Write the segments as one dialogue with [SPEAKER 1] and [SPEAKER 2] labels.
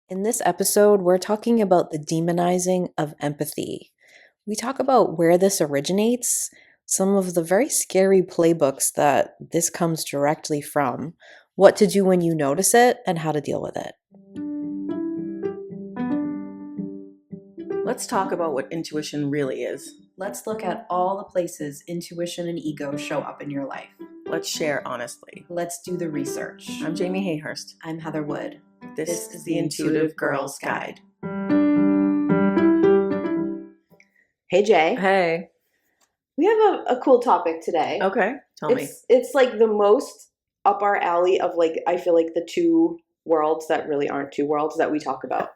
[SPEAKER 1] In this episode, we're talking about the demonizing of empathy. We talk about where this originates, some of the very scary playbooks that this comes directly from, what to do when you notice it, and how to deal with it.
[SPEAKER 2] Let's talk about what intuition really is.
[SPEAKER 1] Let's look at all the places intuition and ego show up in your life.
[SPEAKER 2] Let's share honestly.
[SPEAKER 1] Let's do the research.
[SPEAKER 2] I'm Jamie Hayhurst.
[SPEAKER 1] I'm Heather Wood.
[SPEAKER 2] This is the Intuitive Girls Guide.
[SPEAKER 1] Hey, Jay.
[SPEAKER 2] Hey.
[SPEAKER 1] We have a cool topic today.
[SPEAKER 2] Okay, tell me.
[SPEAKER 1] It's like the most up our alley of I feel like the two worlds that really aren't two worlds that we talk about.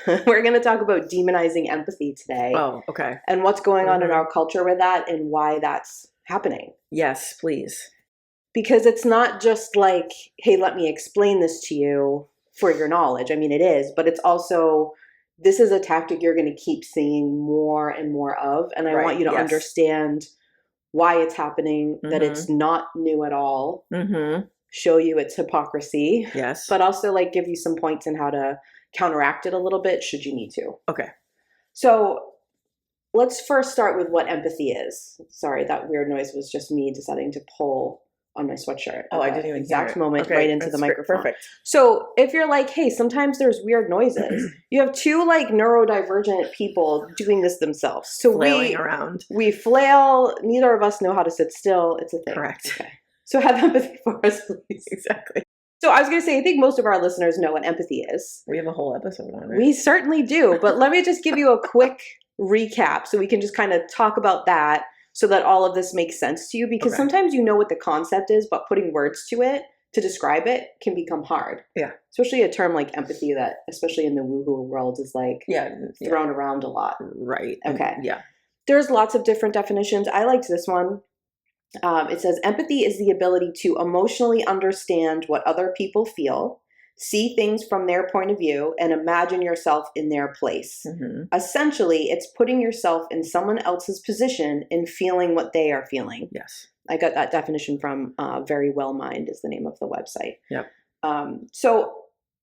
[SPEAKER 1] We're going to talk about demonizing empathy today.
[SPEAKER 2] Oh, okay.
[SPEAKER 1] And what's going on in our culture with that and why that's happening.
[SPEAKER 2] Yes, please.
[SPEAKER 1] Because it's not just like, hey, let me explain this to you for your knowledge. I mean, it is, but it's also, this is a tactic you're going to keep seeing more and more of. And I want you to understand why it's happening, that it's not new at all, show you its hypocrisy.
[SPEAKER 2] Yes.
[SPEAKER 1] But also give you some points in how to counteract it a little bit should you need to.
[SPEAKER 2] Okay.
[SPEAKER 1] So let's first start with what empathy is. Sorry, that weird noise was just me deciding to pull on my sweatshirt.
[SPEAKER 2] Oh, I didn't even
[SPEAKER 1] exact
[SPEAKER 2] hear it.
[SPEAKER 1] moment
[SPEAKER 2] Okay,
[SPEAKER 1] right into the microphone.
[SPEAKER 2] Perfect.
[SPEAKER 1] So if you're like, hey, sometimes there's weird noises. You have two neurodivergent people doing this themselves. So
[SPEAKER 2] flailing around.
[SPEAKER 1] We flail. Neither of us know how to sit still. It's a thing.
[SPEAKER 2] Correct.
[SPEAKER 1] Okay. So have empathy for us, please.
[SPEAKER 2] Exactly.
[SPEAKER 1] So I was going to say, I think most of our listeners know what empathy is.
[SPEAKER 2] We have a whole episode on it.
[SPEAKER 1] We certainly do. But let me just give you a quick recap so we can just kind of talk about that so that all of this makes sense to you. Because sometimes you know what the concept is, but putting words to it to describe it can become hard.
[SPEAKER 2] Yeah.
[SPEAKER 1] Especially a term like empathy that, especially in the woohoo world, is thrown around a lot.
[SPEAKER 2] Right.
[SPEAKER 1] Okay.
[SPEAKER 2] Yeah.
[SPEAKER 1] There's lots of different definitions. I liked this one. It says empathy is the ability to emotionally understand what other people feel, see things from their point of view, and imagine yourself in their place. Essentially, it's putting yourself in someone else's position and feeling what they are feeling.
[SPEAKER 2] Yes.
[SPEAKER 1] I got that definition from Very Well Mind is the name of the website.
[SPEAKER 2] Yep.
[SPEAKER 1] So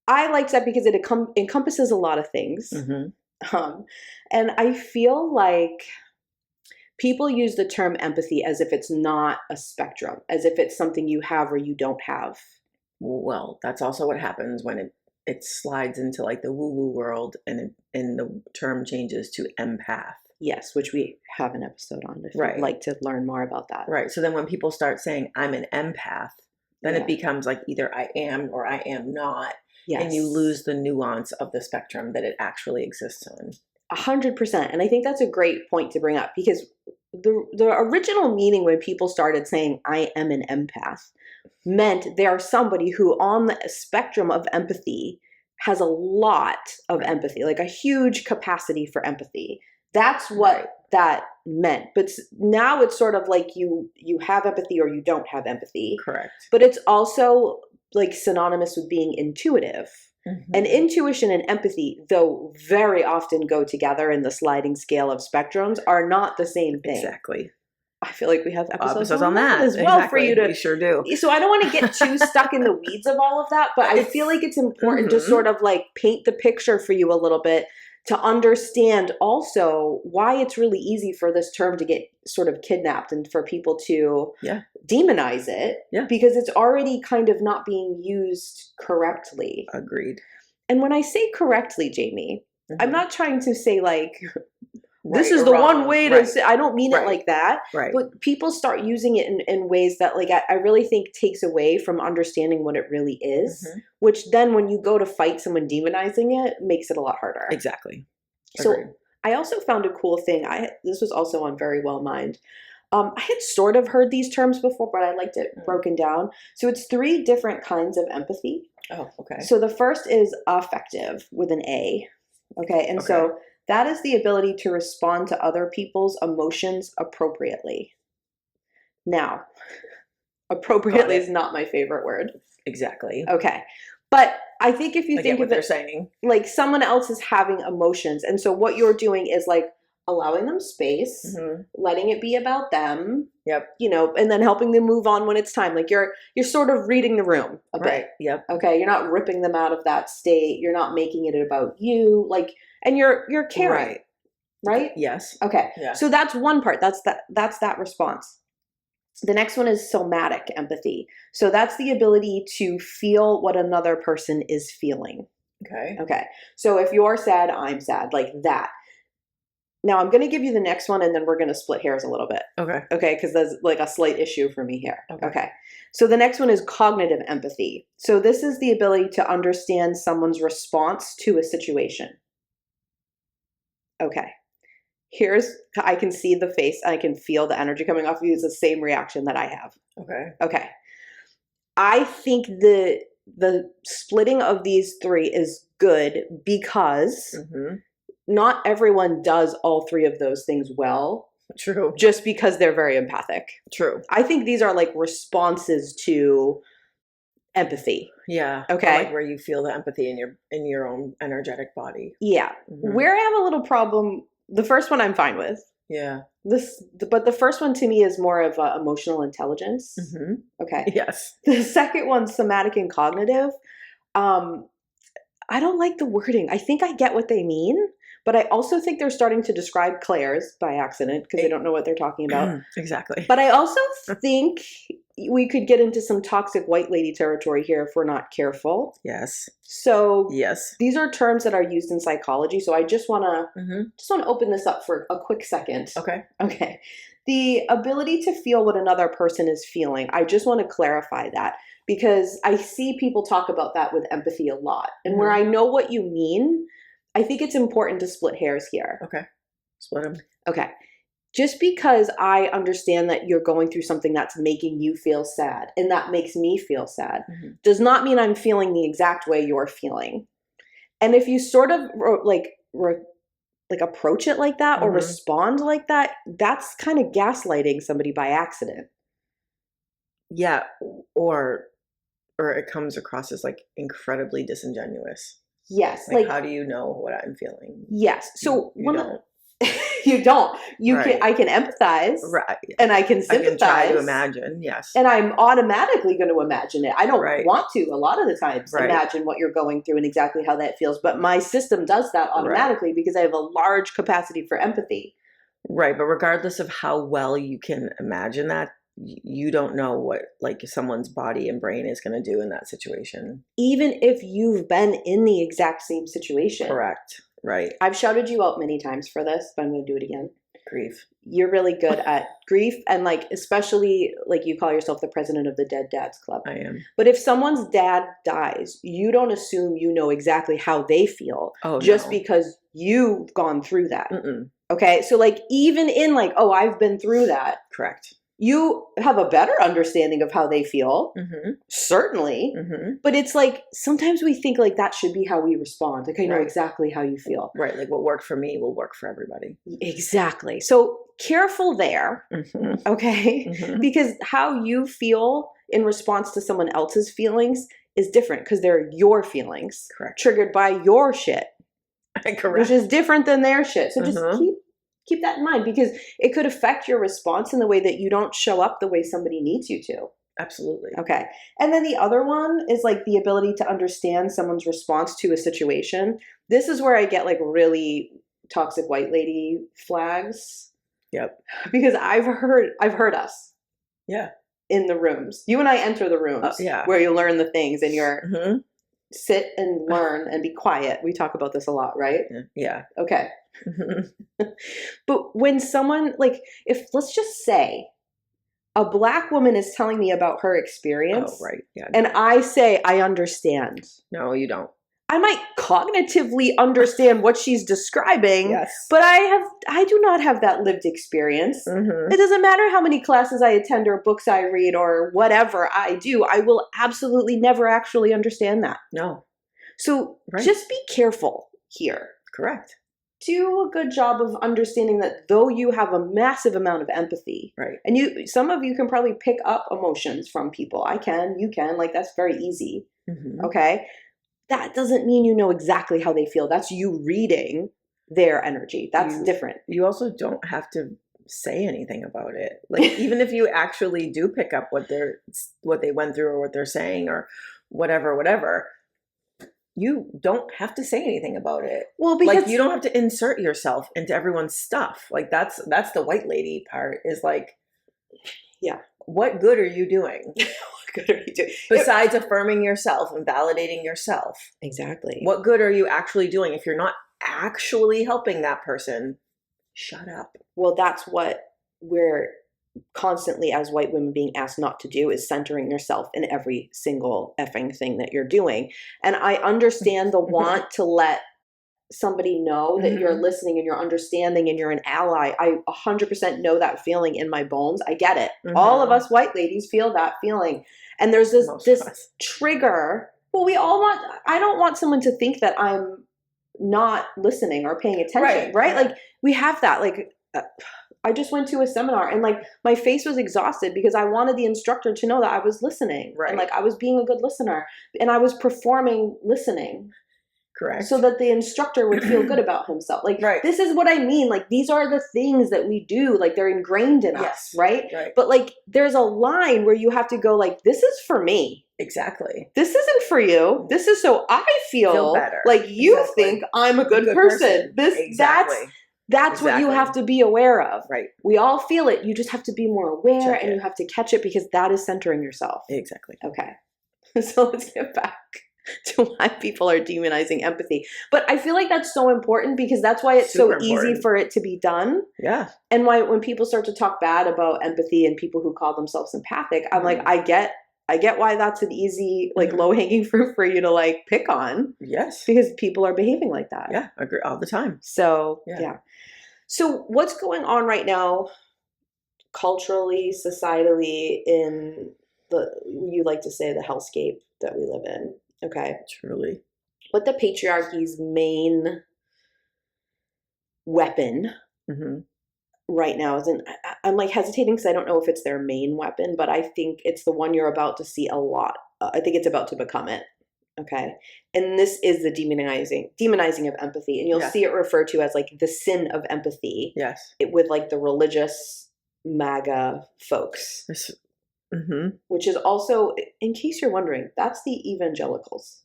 [SPEAKER 1] I liked that because it encompasses a lot of things. And I feel like people use the term empathy as if it's not a spectrum, as if it's something you have or you don't have.
[SPEAKER 2] Well, that's also what happens when it slides into the woo-woo world and the term changes to empath.
[SPEAKER 1] Yes, which we have an episode on if you'd like to learn more about that.
[SPEAKER 2] Right. So then when people start saying, I'm an empath, then it becomes either I am or I am not. Yes. And you lose the nuance of the spectrum that it actually exists on.
[SPEAKER 1] 100%. And I think that's a great point to bring up because the original meaning when people started saying I am an empath meant they are somebody who on the spectrum of empathy has a lot of empathy, like a huge capacity for empathy. That's what that meant. But now it's sort of like you have empathy or you don't have empathy.
[SPEAKER 2] Correct.
[SPEAKER 1] But it's also synonymous with being intuitive. And intuition and empathy, though very often go together in the sliding scale of spectrums, are not the same thing.
[SPEAKER 2] Exactly.
[SPEAKER 1] I feel like we have episodes on that as
[SPEAKER 2] well
[SPEAKER 1] for you to.
[SPEAKER 2] We sure do.
[SPEAKER 1] So I don't want to get too stuck in the weeds of all of that, but I feel like it's important to sort of paint the picture for you a little bit to understand also why it's really easy for this term to get sort of kidnapped and for people to demonize it because it's already kind of not being used correctly.
[SPEAKER 2] Agreed.
[SPEAKER 1] And when I say correctly, Jamie, I'm not trying to say this is the one way to say, I don't mean it like that.
[SPEAKER 2] Right.
[SPEAKER 1] But people start using it in ways that I really think takes away from understanding what it really is, which then when you go to fight someone demonizing it, makes it a lot harder.
[SPEAKER 2] Exactly.
[SPEAKER 1] So I also found a cool thing. This was also on Very Well Mind. I had sort of heard these terms before, but I liked it broken down. So it's 3 different kinds of empathy.
[SPEAKER 2] Oh, okay.
[SPEAKER 1] So the first is affective with an A. Okay. And so that is the ability to respond to other people's emotions appropriately. Now, appropriately is not my favorite word.
[SPEAKER 2] Exactly.
[SPEAKER 1] Okay. But I think if you think
[SPEAKER 2] what
[SPEAKER 1] of
[SPEAKER 2] they're
[SPEAKER 1] it
[SPEAKER 2] saying,
[SPEAKER 1] someone else is having emotions. And so what you're doing is allowing them space,
[SPEAKER 2] Mm-hmm.
[SPEAKER 1] letting it be about them.
[SPEAKER 2] Yep.
[SPEAKER 1] You know, and then helping them move on when it's time. Like you're sort of reading the room a
[SPEAKER 2] Right.
[SPEAKER 1] bit.
[SPEAKER 2] Yep.
[SPEAKER 1] Okay. You're not ripping them out of that state. You're not making it about you. Like, and you're caring.
[SPEAKER 2] Right.
[SPEAKER 1] Right?
[SPEAKER 2] Yes.
[SPEAKER 1] Okay.
[SPEAKER 2] Yeah.
[SPEAKER 1] So that's one part. That's that response. The next one is somatic empathy. So that's the ability to feel what another person is feeling.
[SPEAKER 2] Okay.
[SPEAKER 1] Okay. So if you're sad, I'm sad, like that. Now I'm going to give you the next one and then we're going to split hairs a little bit.
[SPEAKER 2] Okay.
[SPEAKER 1] Okay. Because there's like a slight issue for me here.
[SPEAKER 2] Okay.
[SPEAKER 1] So the next one is cognitive empathy. So this is the ability to understand someone's response to a situation. Okay. I can see the face. I can feel the energy coming off of you. It's the same reaction that I have. Okay. I think the splitting of these three is good because not everyone does all three of those things well.
[SPEAKER 2] True.
[SPEAKER 1] Just because they're very empathic.
[SPEAKER 2] True.
[SPEAKER 1] I think these are like responses to empathy.
[SPEAKER 2] Yeah.
[SPEAKER 1] Okay.
[SPEAKER 2] Or like where you feel the empathy in your own energetic body.
[SPEAKER 1] Yeah. Where I have a little problem, the first one I'm fine with.
[SPEAKER 2] Yeah.
[SPEAKER 1] But the first one to me is more of emotional intelligence. Okay.
[SPEAKER 2] Yes.
[SPEAKER 1] The second one's somatic and cognitive. I don't like the wording. I think I get what they mean, but I also think they're starting to describe Claire's by accident because they don't know what they're talking about.
[SPEAKER 2] Exactly.
[SPEAKER 1] But I also think we could get into some toxic white lady territory here if we're not careful.
[SPEAKER 2] Yes.
[SPEAKER 1] So
[SPEAKER 2] yes,
[SPEAKER 1] these are terms that are used in psychology. So I just want to open this up for a quick second. Okay. The ability to feel what another person is feeling. I just want to clarify that because I see people talk about that with empathy a lot. And where I know what you mean, I think it's important to split hairs here.
[SPEAKER 2] Okay. Split them.
[SPEAKER 1] Okay. Just because I understand that you're going through something that's making you feel sad and that makes me feel sad does not mean I'm feeling the exact way you're feeling. And if you sort of like approach it like that or respond like that, that's kind of gaslighting somebody by accident.
[SPEAKER 2] Yeah. Or it comes across as like incredibly disingenuous.
[SPEAKER 1] Yes.
[SPEAKER 2] Like how do you know what I'm feeling?
[SPEAKER 1] Yes. So
[SPEAKER 2] you don't.
[SPEAKER 1] You don't. I can empathize.
[SPEAKER 2] Right.
[SPEAKER 1] And I can sympathize.
[SPEAKER 2] I can try to imagine, yes.
[SPEAKER 1] And I'm automatically going to imagine it. I don't want to a lot of the times imagine what you're going through and exactly how that feels. But my system does that automatically because I have a large capacity for empathy.
[SPEAKER 2] Right. But regardless of how well you can imagine that, you don't know what like someone's body and brain is going to do in that situation.
[SPEAKER 1] Even if you've been in the exact same situation.
[SPEAKER 2] Correct. Right.
[SPEAKER 1] I've shouted you out many times for this, but I'm going to do it again.
[SPEAKER 2] Grief.
[SPEAKER 1] You're really good at grief and like, especially like you call yourself the president of the Dead Dads Club.
[SPEAKER 2] I am.
[SPEAKER 1] But if someone's dad dies, you don't assume you know exactly how they feel just because you've gone through that. Okay. So like even in like, oh, I've been through that.
[SPEAKER 2] Correct.
[SPEAKER 1] You have a better understanding of how they feel, certainly. But it's like, sometimes we think like that should be how we respond. Like, I know exactly how you feel.
[SPEAKER 2] Right. Like what worked for me will work for everybody.
[SPEAKER 1] Exactly. So careful there. Okay. Because how you feel in response to someone else's feelings is different because they're your feelings.
[SPEAKER 2] Correct.
[SPEAKER 1] Triggered by your shit.
[SPEAKER 2] Correct.
[SPEAKER 1] Which is different than their shit. So just keep that in mind because it could affect your response in the way that you don't show up the way somebody needs you to.
[SPEAKER 2] Absolutely.
[SPEAKER 1] Okay. And then the other one is like the ability to understand someone's response to a situation. This is where I get like really toxic white lady flags.
[SPEAKER 2] Yep.
[SPEAKER 1] Because I've heard us.
[SPEAKER 2] Yeah.
[SPEAKER 1] In the rooms. You and I enter the rooms where you learn the things and you're sit and learn and be quiet. We talk about this a lot, right?
[SPEAKER 2] Yeah.
[SPEAKER 1] Okay. But when someone like, if let's just say a Black woman is telling me about her experience, and I say, I understand. No,
[SPEAKER 2] you don't.
[SPEAKER 1] I might cognitively understand what she's describing, but I do not have that lived experience. It doesn't matter how many classes I attend or books I read or whatever I do. I will absolutely never actually understand that.
[SPEAKER 2] No.
[SPEAKER 1] So just be careful here.
[SPEAKER 2] Correct.
[SPEAKER 1] Do a good job of understanding that though you have a massive amount of empathy, and some of you can probably pick up emotions from people. You can, like that's very easy. Okay. That doesn't mean you know exactly how they feel. That's you reading their energy. That's different.
[SPEAKER 2] You also don't have to say anything about it. Like, even if you actually do pick up what they went through or what they're saying or whatever, you don't have to say anything about it.
[SPEAKER 1] Well, because
[SPEAKER 2] like, you don't have to insert yourself into everyone's stuff. Like, that's the white lady part, is like,
[SPEAKER 1] yeah,
[SPEAKER 2] what good are you doing?
[SPEAKER 1] What good are you doing?
[SPEAKER 2] Besides affirming yourself and validating yourself.
[SPEAKER 1] Exactly.
[SPEAKER 2] What good are you actually doing if you're not actually helping that person? Shut up.
[SPEAKER 1] Well, that's what we're constantly, as white women, being asked not to do, is centering yourself in every single effing thing that you're doing. And I understand the want to let somebody know that you're listening and you're understanding and you're an ally. I 100% know that feeling in my bones. I get it. All of us white ladies feel that feeling. And there's this trigger. Well, I don't want someone to think that I'm not listening or paying attention, right? Like, we have that. Like, I just went to a seminar and like my face was exhausted because I wanted the instructor to know that I was listening. Right. And like I was being a good listener and I was performing listening.
[SPEAKER 2] Correct.
[SPEAKER 1] So that the instructor would feel good about himself. Like, this is what I mean. Like, these are the things that we do. Like, they're ingrained in us, right? But like, there's a line where you have to go like, this is for me.
[SPEAKER 2] Exactly.
[SPEAKER 1] This isn't for you. This is so I feel better. Like you think I'm a good person. That's what you have to be aware of. Right. We all feel it. You just have to be more aware and you have to catch it because that is centering yourself.
[SPEAKER 2] Exactly.
[SPEAKER 1] Okay. So let's get back to why people are demonizing empathy. But I feel like that's so important because that's why it's so easy for it to be done.
[SPEAKER 2] Yeah.
[SPEAKER 1] And why when people start to talk bad about empathy and people who call themselves empathic, I'm like, I get why that's an easy, like low-hanging fruit for you to like pick on.
[SPEAKER 2] Yes.
[SPEAKER 1] Because people are behaving like that.
[SPEAKER 2] Yeah, I agree all the time.
[SPEAKER 1] So, yeah. So what's going on right now culturally, societally in you like to say the hellscape that we live in? Okay.
[SPEAKER 2] Truly.
[SPEAKER 1] What the patriarchy's main weapon right now is, and I'm like hesitating because I don't know if it's their main weapon, but I think it's the one you're about to see a lot. I think it's about to become it. Okay. And this is the demonizing of empathy. And you'll see it referred to as like the sin of empathy.
[SPEAKER 2] Yes.
[SPEAKER 1] With like the religious MAGA folks. Which is also, in case you're wondering, that's the evangelicals.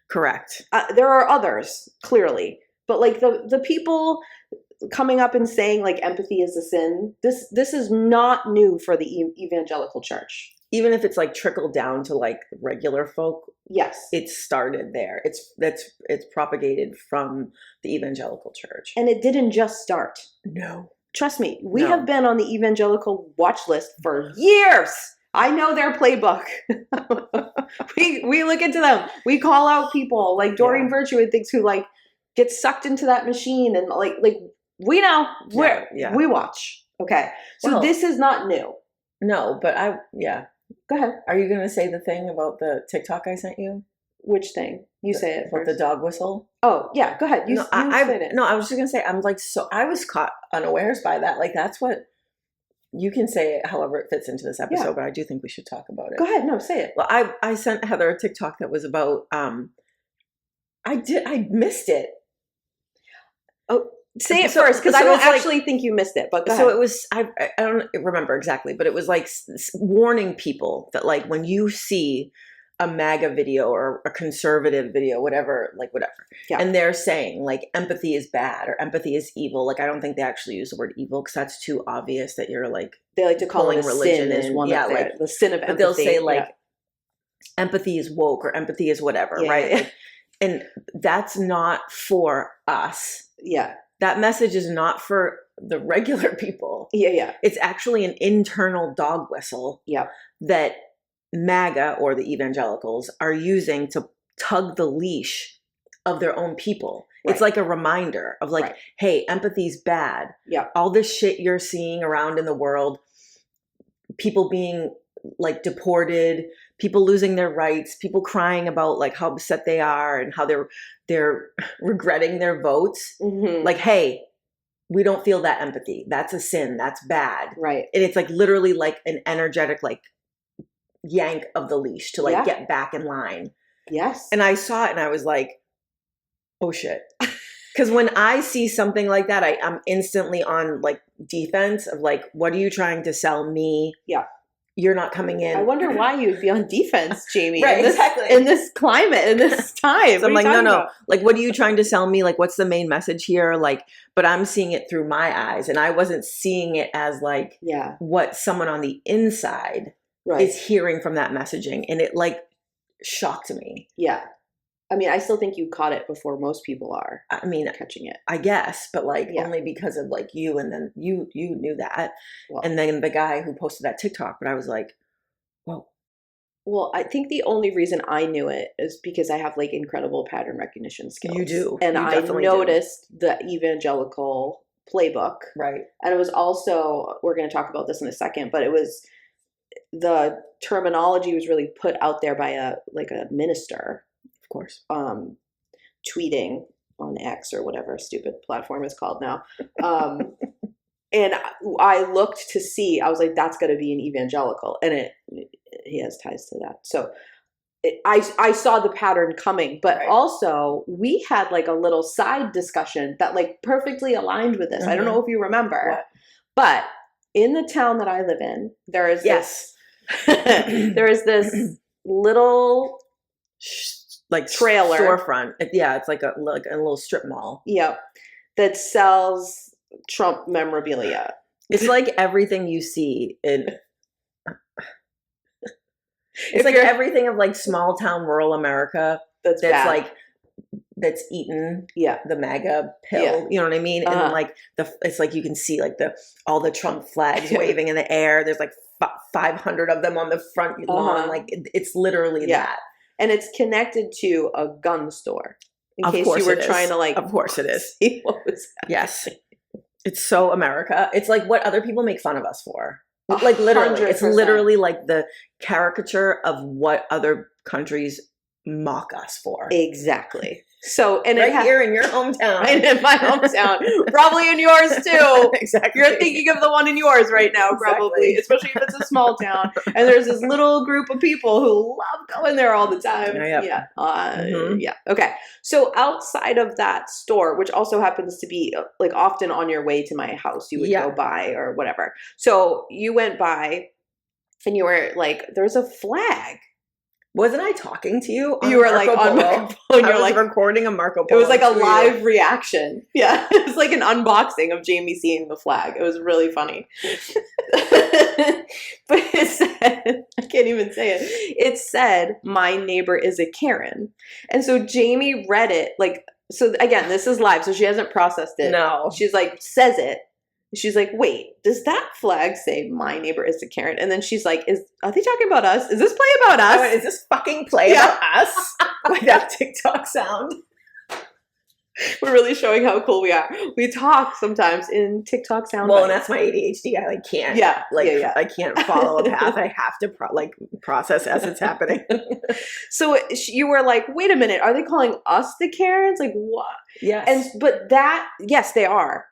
[SPEAKER 2] Correct.
[SPEAKER 1] There are others, clearly. But like the people coming up and saying like empathy is a sin, this is not new for the evangelical church.
[SPEAKER 2] Even if it's like trickled down to like regular folk.
[SPEAKER 1] Yes.
[SPEAKER 2] It started there. It's propagated from the evangelical church.
[SPEAKER 1] And it didn't just start.
[SPEAKER 2] No.
[SPEAKER 1] Trust me, we have been on the evangelical watch list for years. I know their playbook. we look into them. We call out people like Doreen Virtue and things who like get sucked into that machine and like we know we watch. Okay. So this is not new.
[SPEAKER 2] No, but
[SPEAKER 1] Go ahead.
[SPEAKER 2] Are you going to say the thing about the TikTok I sent you?
[SPEAKER 1] Which thing? You say it first.
[SPEAKER 2] About the dog whistle?
[SPEAKER 1] Oh, yeah. Go ahead. You said it.
[SPEAKER 2] No, I was just going to say, I'm like, so I was caught unawares by that. Like, that's what, you can say it however it fits into this episode, but I do think we should talk about it.
[SPEAKER 1] Go ahead. No, say it.
[SPEAKER 2] Well, I sent Heather a TikTok that was about, I missed it.
[SPEAKER 1] Oh, say it first, because I don't actually think you missed it. But go ahead.
[SPEAKER 2] So it was, I don't remember exactly, but it was like warning people that like when you see a MAGA video or a conservative video, whatever, and they're saying like empathy is bad or empathy is evil. Like, I don't think they actually use the word evil because that's too obvious that you're like,
[SPEAKER 1] they like to call it religion is one of like the sin of empathy.
[SPEAKER 2] But they'll say like empathy is woke or empathy is whatever, right? Like, and that's not for us.
[SPEAKER 1] Yeah.
[SPEAKER 2] That message is not for the regular people.
[SPEAKER 1] Yeah.
[SPEAKER 2] It's actually an internal dog whistle that MAGA or the evangelicals are using to tug the leash of their own people. Right. It's like a reminder of like, hey, empathy's bad. Yeah. All this shit you're seeing around in the world, people being like deported, people losing their rights, people crying about like how upset they are and how they're regretting their votes. Like, hey, we don't feel that empathy. That's a sin. That's bad. Right. And it's like literally like an energetic like yank of the leash to like get back in line. Yes. And I saw it and I was like, oh shit. Because when I see something like that, I'm instantly on like defense of like, what are you trying to sell me?
[SPEAKER 1] Yeah.
[SPEAKER 2] You're not coming in.
[SPEAKER 1] I wonder why you would be on defense, Jamie.
[SPEAKER 2] Right, exactly.
[SPEAKER 1] In this climate, in this time.
[SPEAKER 2] So I'm like, no. Like, what are you trying to sell me? Like, what's the main message here? Like, but I'm seeing it through my eyes, and I wasn't seeing it as like what someone on the inside is hearing from that messaging, and it like shocked me.
[SPEAKER 1] Yeah. I mean, I still think you caught it before most people are.
[SPEAKER 2] I mean,
[SPEAKER 1] catching it,
[SPEAKER 2] I guess, but like only because of like you, and then you knew that, and then the guy who posted that TikTok. But I was like, whoa.
[SPEAKER 1] Well, I think the only reason I knew it is because I have like incredible pattern recognition skills.
[SPEAKER 2] You do,
[SPEAKER 1] and I noticed the evangelical playbook,
[SPEAKER 2] right?
[SPEAKER 1] And it was also, we're going to talk about this in a second, but it was the terminology was really put out there by a minister.
[SPEAKER 2] Of course.
[SPEAKER 1] Tweeting on X or whatever stupid platform is called now. And I looked to see, I was like, that's going to be an evangelical. And he has ties to that. So I saw the pattern coming, but also we had like a little side discussion that like perfectly aligned with this. I don't know if you remember, but in the town that I live in, there is there is this little
[SPEAKER 2] like
[SPEAKER 1] trailer
[SPEAKER 2] storefront. Yeah, it's like a little strip mall.
[SPEAKER 1] Yep, that sells Trump memorabilia.
[SPEAKER 2] It's like everything you see in. It's like everything of like small town rural America that's eaten the MAGA pill.
[SPEAKER 1] Yeah.
[SPEAKER 2] You know what I mean? And then like it's like you can see like all the Trump flags waving in the air. There's like 500 of them on the front lawn. Like it's literally that. And
[SPEAKER 1] it's connected to a gun store. In case you were trying to like,
[SPEAKER 2] of course it is.
[SPEAKER 1] See what was happening.
[SPEAKER 2] Yes, it's so America. It's like what other people make fun of us for. Like literally, 100%. It's literally like the caricature of what other countries mock us for.
[SPEAKER 1] Exactly. So, and
[SPEAKER 2] right here in your hometown,
[SPEAKER 1] and in my hometown, probably in yours too.
[SPEAKER 2] Exactly.
[SPEAKER 1] You're thinking of the one in yours right now, probably, especially if it's a small town. And there's this little group of people who love going there all the time. Yeah. Okay. So outside of that store, which also happens to be like often on your way to my house, you would go by or whatever. So you went by, and you were like, "There's a flag."
[SPEAKER 2] Wasn't I talking to you?
[SPEAKER 1] You were like on my phone. You're like
[SPEAKER 2] recording a Marco Polo.
[SPEAKER 1] It was like a live reaction. Yeah. It was like an unboxing of Jamie seeing the flag. It was really funny. But it said, I can't even say it. It said, "My neighbor is a Karen." And so Jamie read it like, so again, this is live, so she hasn't processed it.
[SPEAKER 2] No.
[SPEAKER 1] She's like, says it. She's like, "Wait, does that flag say 'My neighbor is a Karen'?" And then she's like, "Are they talking about us? Is this play about us?
[SPEAKER 2] Is this fucking play about us?" Like that TikTok sound.
[SPEAKER 1] We're really showing how cool we are. We talk sometimes in TikTok sound.
[SPEAKER 2] Well, and that's my ADHD. I like can't.
[SPEAKER 1] Yeah.
[SPEAKER 2] I can't follow a path. I have to process as it's happening.
[SPEAKER 1] So you were like, "Wait a minute, are they calling us the Karens? Like what?"
[SPEAKER 2] Yes.
[SPEAKER 1] But yes, they are.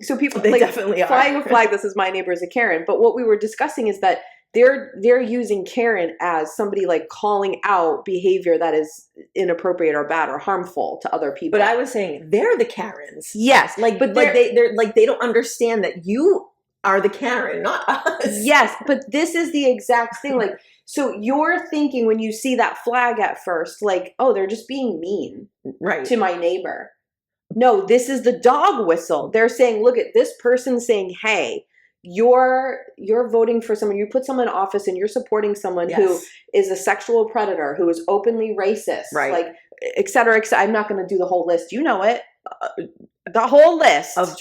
[SPEAKER 1] So people
[SPEAKER 2] they definitely are
[SPEAKER 1] flying a flag that says "My neighbor is a Karen." But what we were discussing is that they're using Karen as somebody like calling out behavior that is inappropriate or bad or harmful to other people.
[SPEAKER 2] But I was saying they're the Karens.
[SPEAKER 1] Yes,
[SPEAKER 2] but they're like they don't understand that you are the Karen, not us.
[SPEAKER 1] Yes, but this is the exact thing. Like, so you're thinking when you see that flag at first, like, oh, they're just being mean,
[SPEAKER 2] right,
[SPEAKER 1] to my neighbor. No, this is the dog whistle. They're saying, look at this person saying, "Hey, you're voting for someone. You put someone in office and you're supporting someone who is a sexual predator, who is openly racist,
[SPEAKER 2] right?
[SPEAKER 1] Like, et cetera, et cetera." I'm not going to do the whole list. You know it. The whole list
[SPEAKER 2] of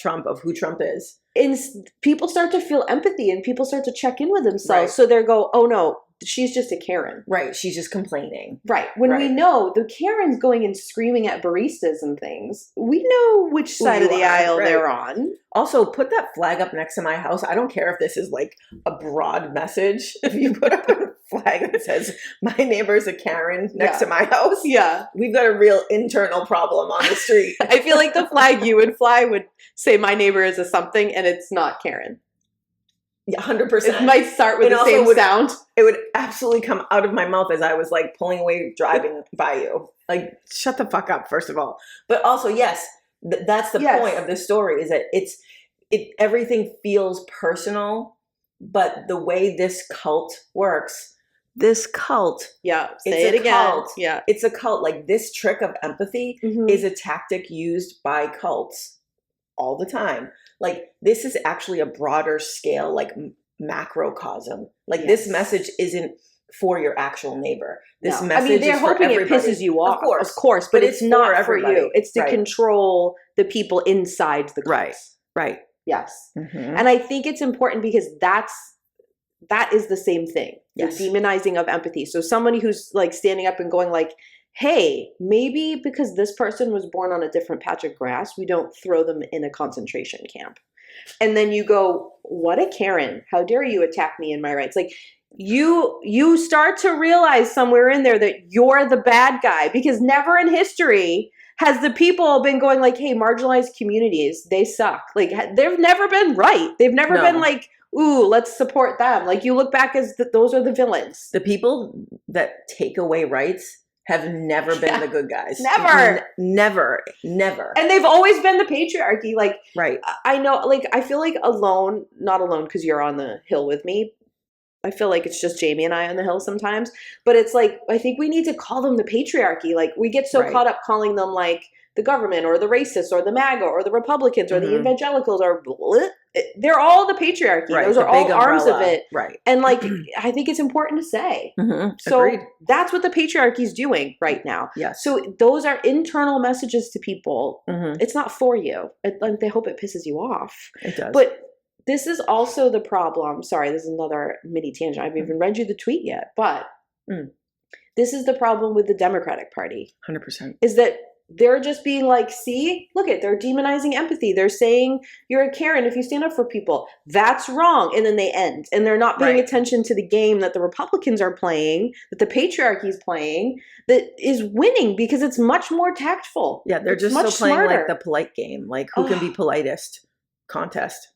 [SPEAKER 2] who Trump is.
[SPEAKER 1] And people start to feel empathy and people start to check in with themselves. Right. So they go, "Oh no, she's just a Karen."
[SPEAKER 2] Right. She's just complaining.
[SPEAKER 1] Right. When we know the Karen's going and screaming at baristas and things, we know which side of the aisle they're on.
[SPEAKER 2] Also, put that flag up next to my house. I don't care if this is like a broad message. If you put up a flag that says "My neighbor's a Karen" next to my house, we've got a real internal problem on the street.
[SPEAKER 1] I feel like the flag you would fly would say "My neighbor is a something" and it's not Karen.
[SPEAKER 2] Yeah, 100%.
[SPEAKER 1] It might start with the same sound.
[SPEAKER 2] It would absolutely come out of my mouth as I was like pulling away, driving by you. Like, shut the fuck up, first of all. But also, yes, That's the point of the story, is that everything feels personal, but the way this cult works, it's a cult.
[SPEAKER 1] Yeah.
[SPEAKER 2] It's a cult. Like, this trick of empathy is a tactic used by cults all the time. Like, this is actually a broader scale, like macrocosm. Like, this message isn't for your actual neighbor. This message
[SPEAKER 1] they're
[SPEAKER 2] is for
[SPEAKER 1] hoping
[SPEAKER 2] everybody.
[SPEAKER 1] It pisses you off, of course, but it's not for you. It's to control the people inside the cult.
[SPEAKER 2] Right.
[SPEAKER 1] Yes. And I think it's important because that is the same thing. The demonizing of empathy. So somebody who's like standing up and going like, hey, maybe because this person was born on a different patch of grass, we don't throw them in a concentration camp. And then you go, what a Karen. How dare you attack me in my rights? Like, you start to realize somewhere in there that you're the bad guy, because never in history has the people been going like, hey, marginalized communities, they suck. Like, they've never been right. They've never been like, ooh, let's support them. Like, you look back as those are the villains.
[SPEAKER 2] The people that take away rights have never been the good guys.
[SPEAKER 1] Never.
[SPEAKER 2] Never.
[SPEAKER 1] And they've always been the patriarchy. Like, I know, like, I feel like alone, not alone because you're on the hill with me. I feel like it's just Jamie and I on the hill sometimes. But it's like, I think we need to call them the patriarchy. Like, we get so caught up calling them like the government or the racists or the MAGA or the Republicans or the evangelicals or they're all the patriarchy. Those are all arms of it.
[SPEAKER 2] Right.
[SPEAKER 1] And like, I think it's important to say. So
[SPEAKER 2] Agreed.
[SPEAKER 1] That's what the patriarchy is doing right now.
[SPEAKER 2] Yes.
[SPEAKER 1] So those are internal messages to people. It's not for you. Like, they hope it pisses you off.
[SPEAKER 2] It does.
[SPEAKER 1] But this is also the problem. Sorry, this is another mini tangent. I haven't even read you the tweet yet. But this is the problem with the Democratic Party.
[SPEAKER 2] 100%.
[SPEAKER 1] Is that they're just being like, see, look at, they're demonizing empathy. They're saying you're a Karen if you stand up for people. That's wrong. And then they end. And they're not paying attention to the game that the Republicans are playing, that the patriarchy is playing, that is winning because it's much more tactful.
[SPEAKER 2] Yeah, they're just so playing like the polite game, like who can be politest contest.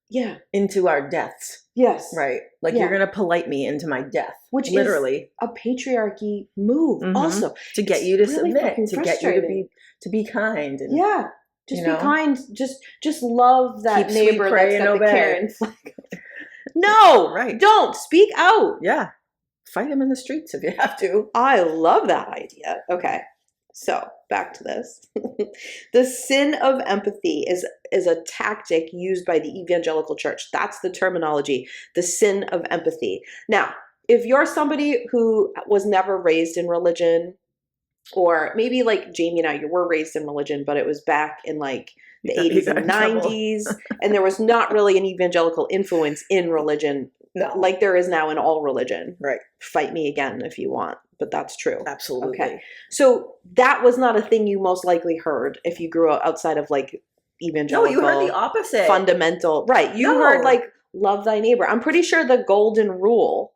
[SPEAKER 1] Yeah.
[SPEAKER 2] Into our deaths.
[SPEAKER 1] Yes.
[SPEAKER 2] Right. Like, you're going to polite me into my death.
[SPEAKER 1] Which
[SPEAKER 2] literally
[SPEAKER 1] is a patriarchy move also.
[SPEAKER 2] To get you to submit, to get you to be kind. And,
[SPEAKER 1] just be kind. Just love that neighbor that's got the Karen flag. No. Don't. Speak out.
[SPEAKER 2] Yeah. Fight him in the streets if you have to.
[SPEAKER 1] I love that idea. Okay. So back to this. The sin of empathy is a tactic used by the evangelical church. That's the terminology, the sin of empathy. Now, if you're somebody who was never raised in religion, or maybe like Jamie and I, you were raised in religion, but it was back in like the 80s and 90s, and there was not really an evangelical influence in religion like there is now in all religion.
[SPEAKER 2] Right.
[SPEAKER 1] Fight me again if you want. But that's true.
[SPEAKER 2] Absolutely.
[SPEAKER 1] Okay. So that was not a thing you most likely heard if you grew up outside of like evangelical.
[SPEAKER 2] No, you heard the opposite.
[SPEAKER 1] Fundamental. Right. You heard like love thy neighbor. I'm pretty sure the golden rule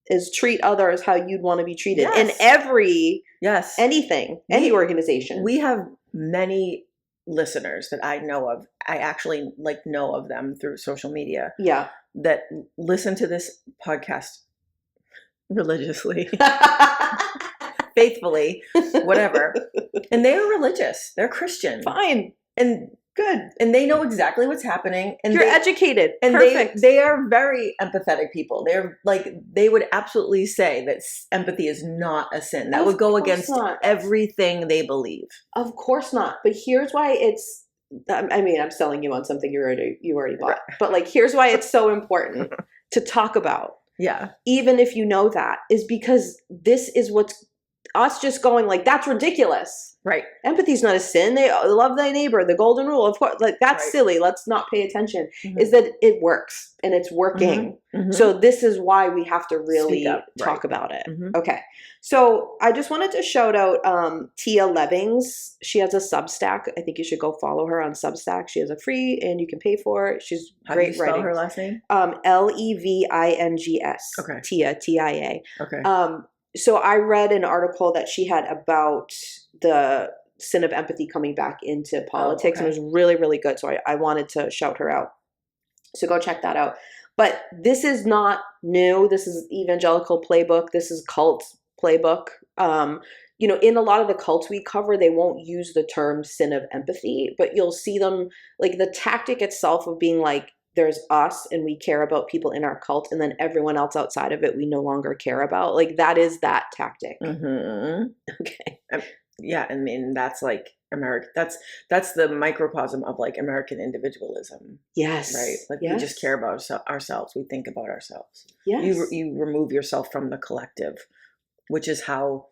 [SPEAKER 1] is treat others how you'd want to be treated in every anything, any organization.
[SPEAKER 2] We have many listeners that I know of. I actually like know of them through social media.
[SPEAKER 1] Yeah.
[SPEAKER 2] That listen to this podcast religiously, faithfully, whatever. And they are religious. They're Christian.
[SPEAKER 1] Fine.
[SPEAKER 2] And good. And they know exactly what's happening. And
[SPEAKER 1] you're educated.
[SPEAKER 2] And
[SPEAKER 1] perfect.
[SPEAKER 2] They are very empathetic people. They're like, they would absolutely say that empathy is not a sin. That would go against everything they believe.
[SPEAKER 1] Of course not. But here's why it's, I mean, I'm selling you on something you already bought. Right. But like, here's why it's so important to talk about.
[SPEAKER 2] Yeah.
[SPEAKER 1] Even if you know that, is because this is what's us just going like, that's ridiculous.
[SPEAKER 2] Right.
[SPEAKER 1] Empathy is not a sin. They love thy neighbor, the golden rule. Of course, like that's silly. Let's not pay attention. Is that it works and it's working. So this is why we have to really talk about it. Okay. So I just wanted to shout out Tia Levings. She has a Substack. I think you should go follow her on Substack. She has a free and you can pay for it. She's great writing.
[SPEAKER 2] How do you spell her last name?
[SPEAKER 1] Levings.
[SPEAKER 2] Okay.
[SPEAKER 1] Tia, Tia.
[SPEAKER 2] Okay.
[SPEAKER 1] So I read an article that she had about the sin of empathy coming back into politics, and it was really, really good. So I wanted to shout her out. So go check that out. But this is not new. This is evangelical playbook. This is cult playbook. in a lot of the cults we cover, they won't use the term sin of empathy, but you'll see them, like the tactic itself of being like, there's us and we care about people in our cult, and then everyone else outside of it we no longer care about. Like that is that tactic. Okay.
[SPEAKER 2] Yeah, I mean that's like American. That's the microcosm of like American individualism.
[SPEAKER 1] Yes.
[SPEAKER 2] Right. Like we just care about ourselves. We think about ourselves.
[SPEAKER 1] Yes.
[SPEAKER 2] You remove yourself from the collective, which is how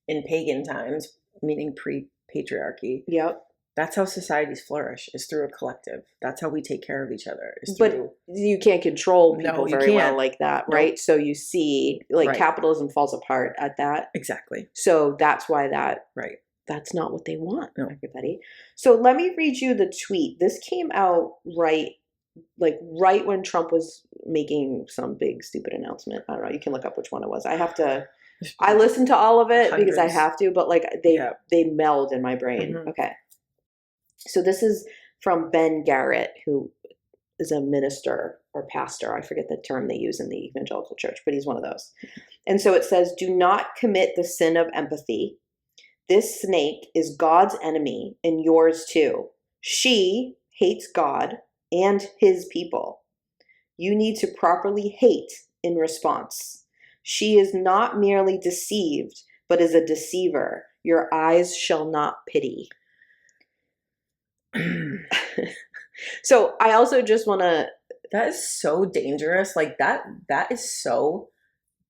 [SPEAKER 2] in pagan times, meaning pre-patriarchy.
[SPEAKER 1] Yep.
[SPEAKER 2] That's how societies flourish, is through a collective. That's how we take care of each other.
[SPEAKER 1] But you can't control people very well like that, right? Nope. So you see, like capitalism falls apart at that.
[SPEAKER 2] Exactly.
[SPEAKER 1] So that's why that's not what they want, everybody. So let me read you the tweet. This came out right when Trump was making some big stupid announcement. I don't know. You can look up which one it was. I listen to all of it because I have to, but like they meld in my brain. Mm-hmm. Okay. So this is from Ben Garrett, who is a minister or pastor. I forget the term they use in the evangelical church, but he's one of those. And so it says, do not commit the sin of empathy. This snake is God's enemy and yours too. She hates God and his people. You need to properly hate in response. She is not merely deceived, but is a deceiver. Your eyes shall not pity. So I also just want to...
[SPEAKER 2] That is so dangerous. Like that is so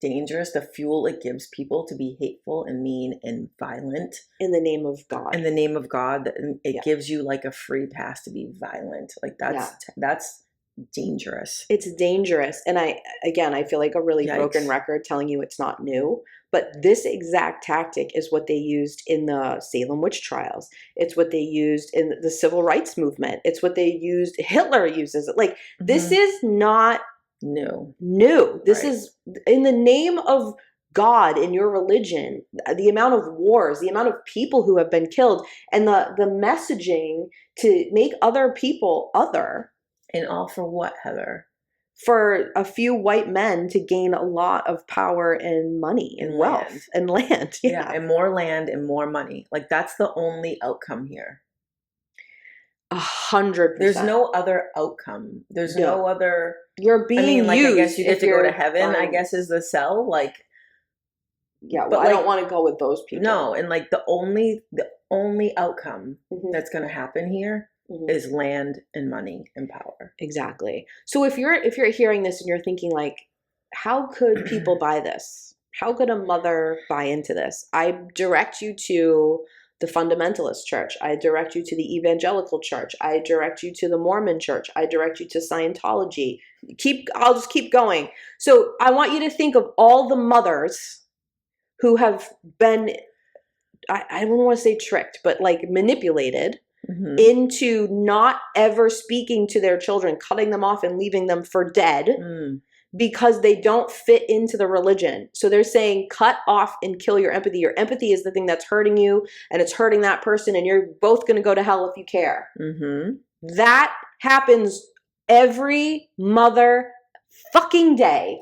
[SPEAKER 2] dangerous. The fuel it gives people to be hateful and mean and violent.
[SPEAKER 1] In the name of God.
[SPEAKER 2] In the name of God. It gives you like a free pass to be violent. Like that's dangerous.
[SPEAKER 1] It's dangerous. And I feel like a really broken record telling you it's not new. But this exact tactic is what they used in the Salem witch trials. It's what they used in the civil rights movement. It's what they used. Hitler uses it. Like, this is not new. This is in the name of God in your religion. The amount of wars, the amount of people who have been killed, and the messaging to make other people other.
[SPEAKER 2] And all for what, Heather?
[SPEAKER 1] For a few white men to gain a lot of power and money and wealth and land.
[SPEAKER 2] Yeah, and more land and more money. Like that's the only outcome here.
[SPEAKER 1] 100%.
[SPEAKER 2] There's no other outcome. There's no other.
[SPEAKER 1] You're being used.
[SPEAKER 2] I guess you get to go to heaven. I guess is the sell. Like,
[SPEAKER 1] yeah, well, I don't want to go with those people.
[SPEAKER 2] No, and like the only outcome that's going to happen here. Is land and money and power.
[SPEAKER 1] Exactly. So if you're hearing this and you're thinking like, how could people buy this? How could a mother buy into this? I direct you to the fundamentalist church. I direct you to the evangelical church. I direct you to the Mormon church. I direct you to Scientology. I'll just keep going. So I want you to think of all the mothers who have been, I don't want to say tricked, but like manipulated into not ever speaking to their children, cutting them off and leaving them for dead because they don't fit into the religion. So they're saying cut off and kill your empathy. Your empathy is the thing that's hurting you and it's hurting that person and you're both going to go to hell if you care. That happens every mother fucking day.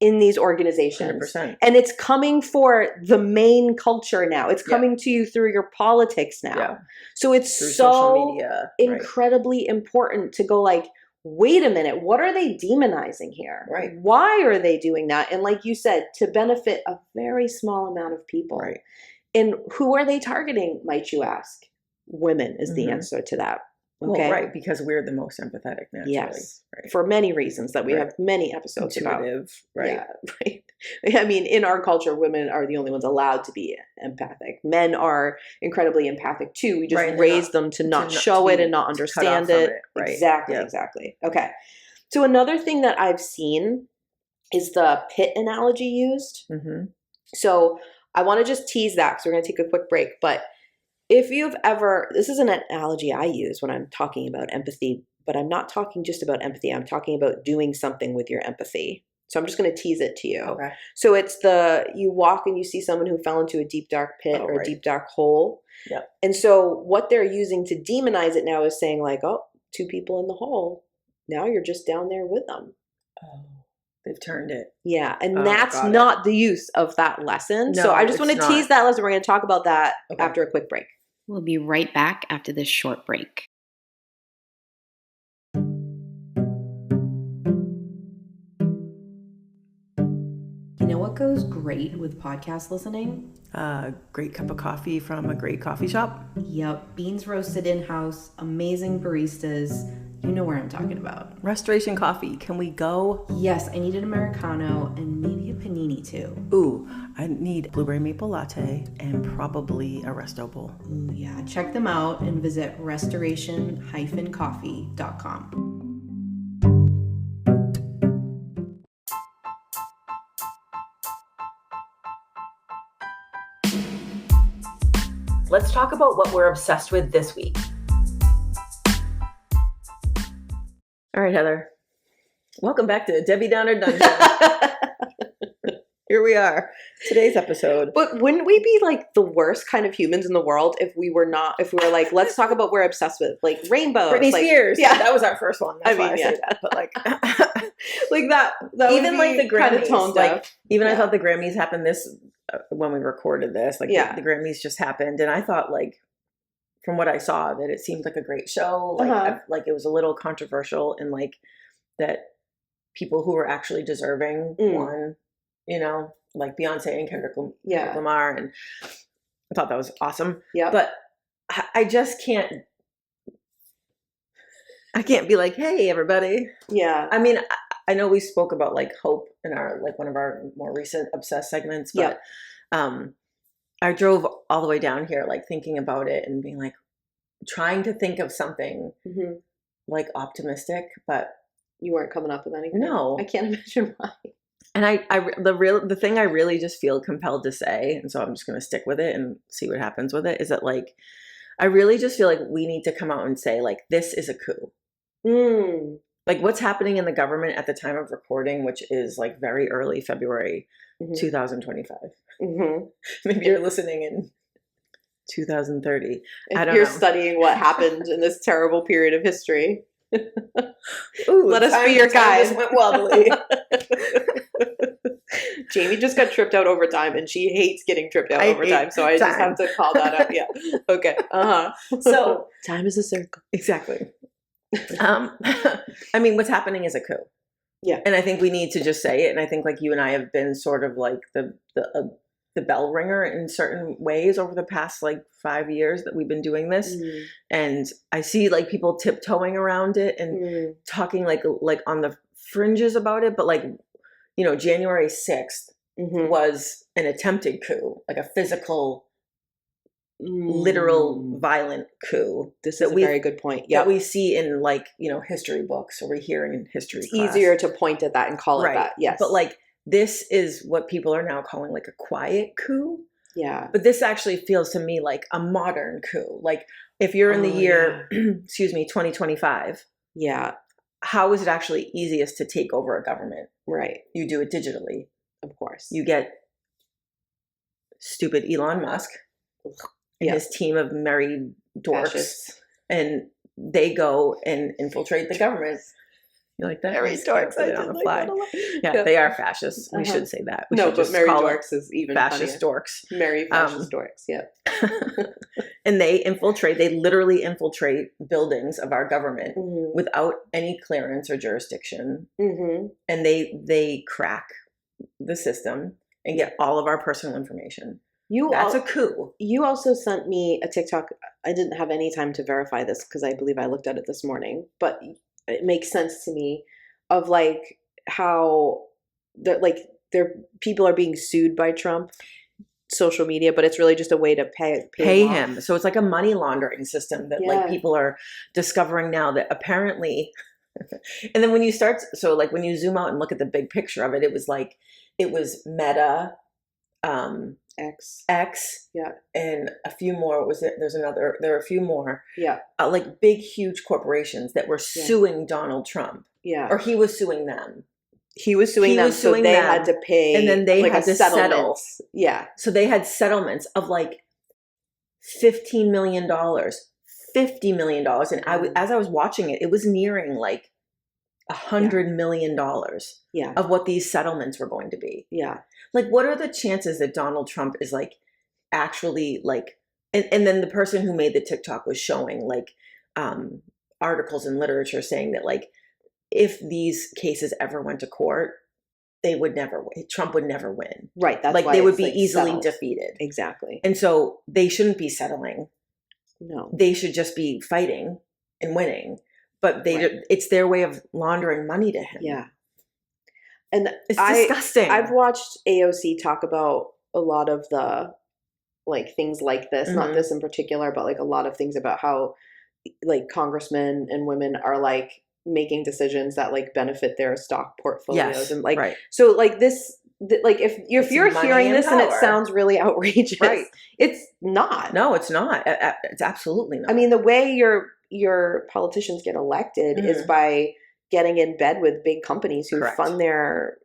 [SPEAKER 1] In these organizations.
[SPEAKER 2] 100%.
[SPEAKER 1] And it's coming for the main culture now. It's coming to you through your politics now. Yeah. So it's through so media, incredibly important to go like, wait a minute, what are they demonizing here?
[SPEAKER 2] Right.
[SPEAKER 1] Why are they doing that? And like you said, to benefit a very small amount of people.
[SPEAKER 2] Right.
[SPEAKER 1] And who are they targeting, might you ask? Women is the answer to that. Okay.
[SPEAKER 2] Well, right, because we're the most empathetic naturally.
[SPEAKER 1] Yes, for many reasons that we have many episodes
[SPEAKER 2] Intuitive,
[SPEAKER 1] about. Yeah, right. I mean, in our culture, women are the only ones allowed to be empathic. Men are incredibly empathic too. We just raise them to not show it and not understand it.
[SPEAKER 2] Right.
[SPEAKER 1] Exactly. Okay. So another thing that I've seen is the pit analogy used. So I want to just tease that because we're going to take a quick break, but if you've ever, this is an analogy I use when I'm talking about empathy, but I'm not talking just about empathy. I'm talking about doing something with your empathy. So I'm just going to tease it to you.
[SPEAKER 2] Okay.
[SPEAKER 1] So it's you walk and you see someone who fell into a deep, dark pit or a deep, dark hole.
[SPEAKER 2] Yep.
[SPEAKER 1] And so what they're using to demonize it now is saying like, oh, two people in the hole. Now you're just down there with them.
[SPEAKER 2] Oh. They've turned it.
[SPEAKER 1] Yeah, and that's not the use of that lesson.
[SPEAKER 2] No,
[SPEAKER 1] so I just want to tease that lesson. We're going to talk about that after a quick break.
[SPEAKER 3] We'll be right back after this short break. You know what goes great with podcast listening?
[SPEAKER 2] A great cup of coffee from a great coffee shop.
[SPEAKER 3] Yep, beans roasted in-house, amazing baristas. You know where I'm talking about.
[SPEAKER 2] Restoration Coffee. Can we go?
[SPEAKER 3] Yes, I need an Americano and maybe a panini too.
[SPEAKER 2] Ooh, I need blueberry maple latte and probably a resto bowl.
[SPEAKER 3] Ooh, yeah. Check them out and visit restoration-coffee.com.
[SPEAKER 2] Let's talk about what we're obsessed with this week. All right, Heather. Welcome back to Debbie Downer Dungeon. Here we are. Today's episode.
[SPEAKER 1] But wouldn't we be like the worst kind of humans in the world if we were like, let's talk about what we're obsessed with, like rainbows,
[SPEAKER 2] Britney Spears.
[SPEAKER 1] Yeah,
[SPEAKER 2] that was our first one. That's why I say that. But like,
[SPEAKER 1] like that
[SPEAKER 2] even like the Grammys,
[SPEAKER 1] tone deaf.
[SPEAKER 2] I thought the Grammys happened when we recorded this. Like, the Grammys just happened, and I thought, like, from what I saw of it, it seemed like a great show. Like, like it was a little controversial, and like that people who were actually deserving won. You know, like Beyonce and Kendrick Lamar, and I thought that was awesome.
[SPEAKER 1] Yeah,
[SPEAKER 2] but I just can't. I can't be like, hey, everybody.
[SPEAKER 1] Yeah,
[SPEAKER 2] I mean, I know we spoke about like hope in our one of our more recent Obsessed segments, but I drove all the way down here, like thinking about it and being like, trying to think of something like optimistic, but
[SPEAKER 1] you weren't coming up with anything.
[SPEAKER 2] No,
[SPEAKER 1] I can't imagine why.
[SPEAKER 2] And the thing I really just feel compelled to say, and so I'm just going to stick with it and see what happens with it, is that like, I really just feel like we need to come out and say like, this is a coup. Like what's happening in the government at the time of recording, which is like very early February 2025. Maybe you're listening in 2030.
[SPEAKER 1] I don't know. Studying what happened in this terrible period of history.
[SPEAKER 2] Ooh,
[SPEAKER 1] let us be your guide.
[SPEAKER 2] Just went wobbly.
[SPEAKER 1] Jamie just got tripped out over time, and she hates getting tripped out over time. So I just have to call that out. Yeah. Okay. So time is a circle.
[SPEAKER 2] Exactly. I mean, what's happening is a coup.
[SPEAKER 1] Yeah.
[SPEAKER 2] And I think we need to just say it. And I think like you and I have been sort of like the bell ringer in certain ways over the past like 5 years that we've been doing this. And I see like people tiptoeing around it and talking like on the fringes about it. But like, you know, January 6th was an attempted coup, like a physical, literal, violent coup.
[SPEAKER 1] This is a very good point.
[SPEAKER 2] That we see in like, you know, history books, or we hear in history
[SPEAKER 1] It's
[SPEAKER 2] class.
[SPEAKER 1] easier to point at that and call it that. Yes.
[SPEAKER 2] But like, this is what people are now calling like a quiet coup.
[SPEAKER 1] Yeah.
[SPEAKER 2] But this actually feels to me like a modern coup. Like if you're in the year, 2025.
[SPEAKER 1] Yeah.
[SPEAKER 2] How is it actually easiest to take over a government?
[SPEAKER 1] Right.
[SPEAKER 2] You do it digitally.
[SPEAKER 1] Of course.
[SPEAKER 2] You get stupid Elon Musk and his team of merry dorks. Fascists. And they go and infiltrate the government. You like that?
[SPEAKER 1] Merry dorks. I
[SPEAKER 2] on the fly. Yeah, they are fascists. We should say that. We
[SPEAKER 1] but merry dorks is even
[SPEAKER 2] fascist
[SPEAKER 1] funnier.
[SPEAKER 2] Dorks.
[SPEAKER 1] Merry fascist dorks. Yeah.
[SPEAKER 2] And they literally infiltrate buildings of our government without any clearance or jurisdiction. And they crack the system and get all of our personal information. That's a coup.
[SPEAKER 1] You also sent me a TikTok. I didn't have any time to verify this because I believe I looked at it this morning, but it makes sense to me of like how people are being sued by Trump, social media, but it's really just a way to pay
[SPEAKER 2] him. So it's like a money laundering system that like people are discovering now that apparently, and then when you when you zoom out and look at the big picture of it, it was Meta, X, and a few more. There are a few more, like big, huge corporations that were suing Donald Trump, or he was suing them.
[SPEAKER 1] He was suing them, so they had to pay,
[SPEAKER 2] and then they had to settle.
[SPEAKER 1] Yeah,
[SPEAKER 2] so they had settlements of like $15 million, $50 million, and as I was watching it, it was nearing like $100 million
[SPEAKER 1] Yeah.
[SPEAKER 2] of what these settlements were going to be.
[SPEAKER 1] Yeah.
[SPEAKER 2] Like, what are the chances that Donald Trump is like actually like, and then the person who made the TikTok was showing like articles in literature saying that like if these cases ever went to court, they would never win. Trump would never win.
[SPEAKER 1] Right. That's
[SPEAKER 2] like
[SPEAKER 1] why
[SPEAKER 2] they would
[SPEAKER 1] it's,
[SPEAKER 2] be
[SPEAKER 1] like,
[SPEAKER 2] easily
[SPEAKER 1] settled.
[SPEAKER 2] defeated.
[SPEAKER 1] Exactly.
[SPEAKER 2] And so they shouldn't be settling.
[SPEAKER 1] No.
[SPEAKER 2] They should just be fighting and winning. But
[SPEAKER 1] Right.
[SPEAKER 2] it's their way of laundering money to him.
[SPEAKER 1] Yeah. And
[SPEAKER 2] it's disgusting.
[SPEAKER 1] I've watched AOC talk about a lot of the like things like this, not this in particular, but like a lot of things about how like congressmen and women are like making decisions that like benefit their stock portfolios.
[SPEAKER 2] Yes,
[SPEAKER 1] and like
[SPEAKER 2] right.
[SPEAKER 1] So like this like if you're hearing this and it
[SPEAKER 2] power.
[SPEAKER 1] sounds really outrageous,
[SPEAKER 2] Right.
[SPEAKER 1] It's not.
[SPEAKER 2] No, it's not. It's absolutely not.
[SPEAKER 1] I mean, the way your politicians get elected is by getting in bed with big companies who
[SPEAKER 2] Correct.
[SPEAKER 1] fund their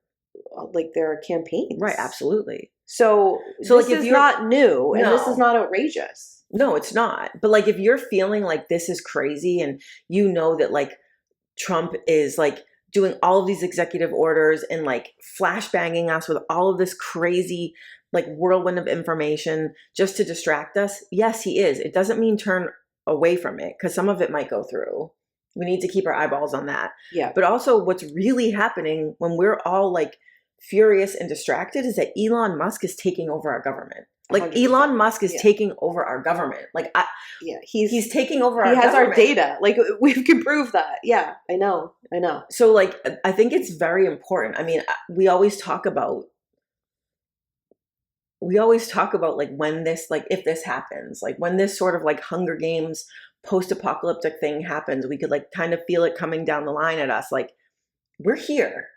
[SPEAKER 1] campaigns.
[SPEAKER 2] Right, absolutely.
[SPEAKER 1] So this
[SPEAKER 2] like if
[SPEAKER 1] is
[SPEAKER 2] you're
[SPEAKER 1] not new and this
[SPEAKER 2] No.
[SPEAKER 1] is not outrageous.
[SPEAKER 2] No, it's not. But like if you're feeling like this is crazy and you know that like Trump is like doing all of these executive orders and like flashbanging us with all of this crazy like whirlwind of information just to distract us. Yes, he is. It doesn't mean turn away from it because some of it might go through. We need to keep our eyeballs on that.
[SPEAKER 1] Yeah.
[SPEAKER 2] But also what's really happening when we're all like furious and distracted is that Elon Musk is taking over our government. Like
[SPEAKER 1] 100%.
[SPEAKER 2] Elon Musk is taking over our government. Like he's taking over our government.
[SPEAKER 1] He has our data. Like we can prove that. Yeah, I know.
[SPEAKER 2] So like I think it's very important. I mean, we always talk about like when this like if this happens, like when this sort of like Hunger Games post-apocalyptic thing happens, we could like kind of feel it coming down the line at us. Like we're here.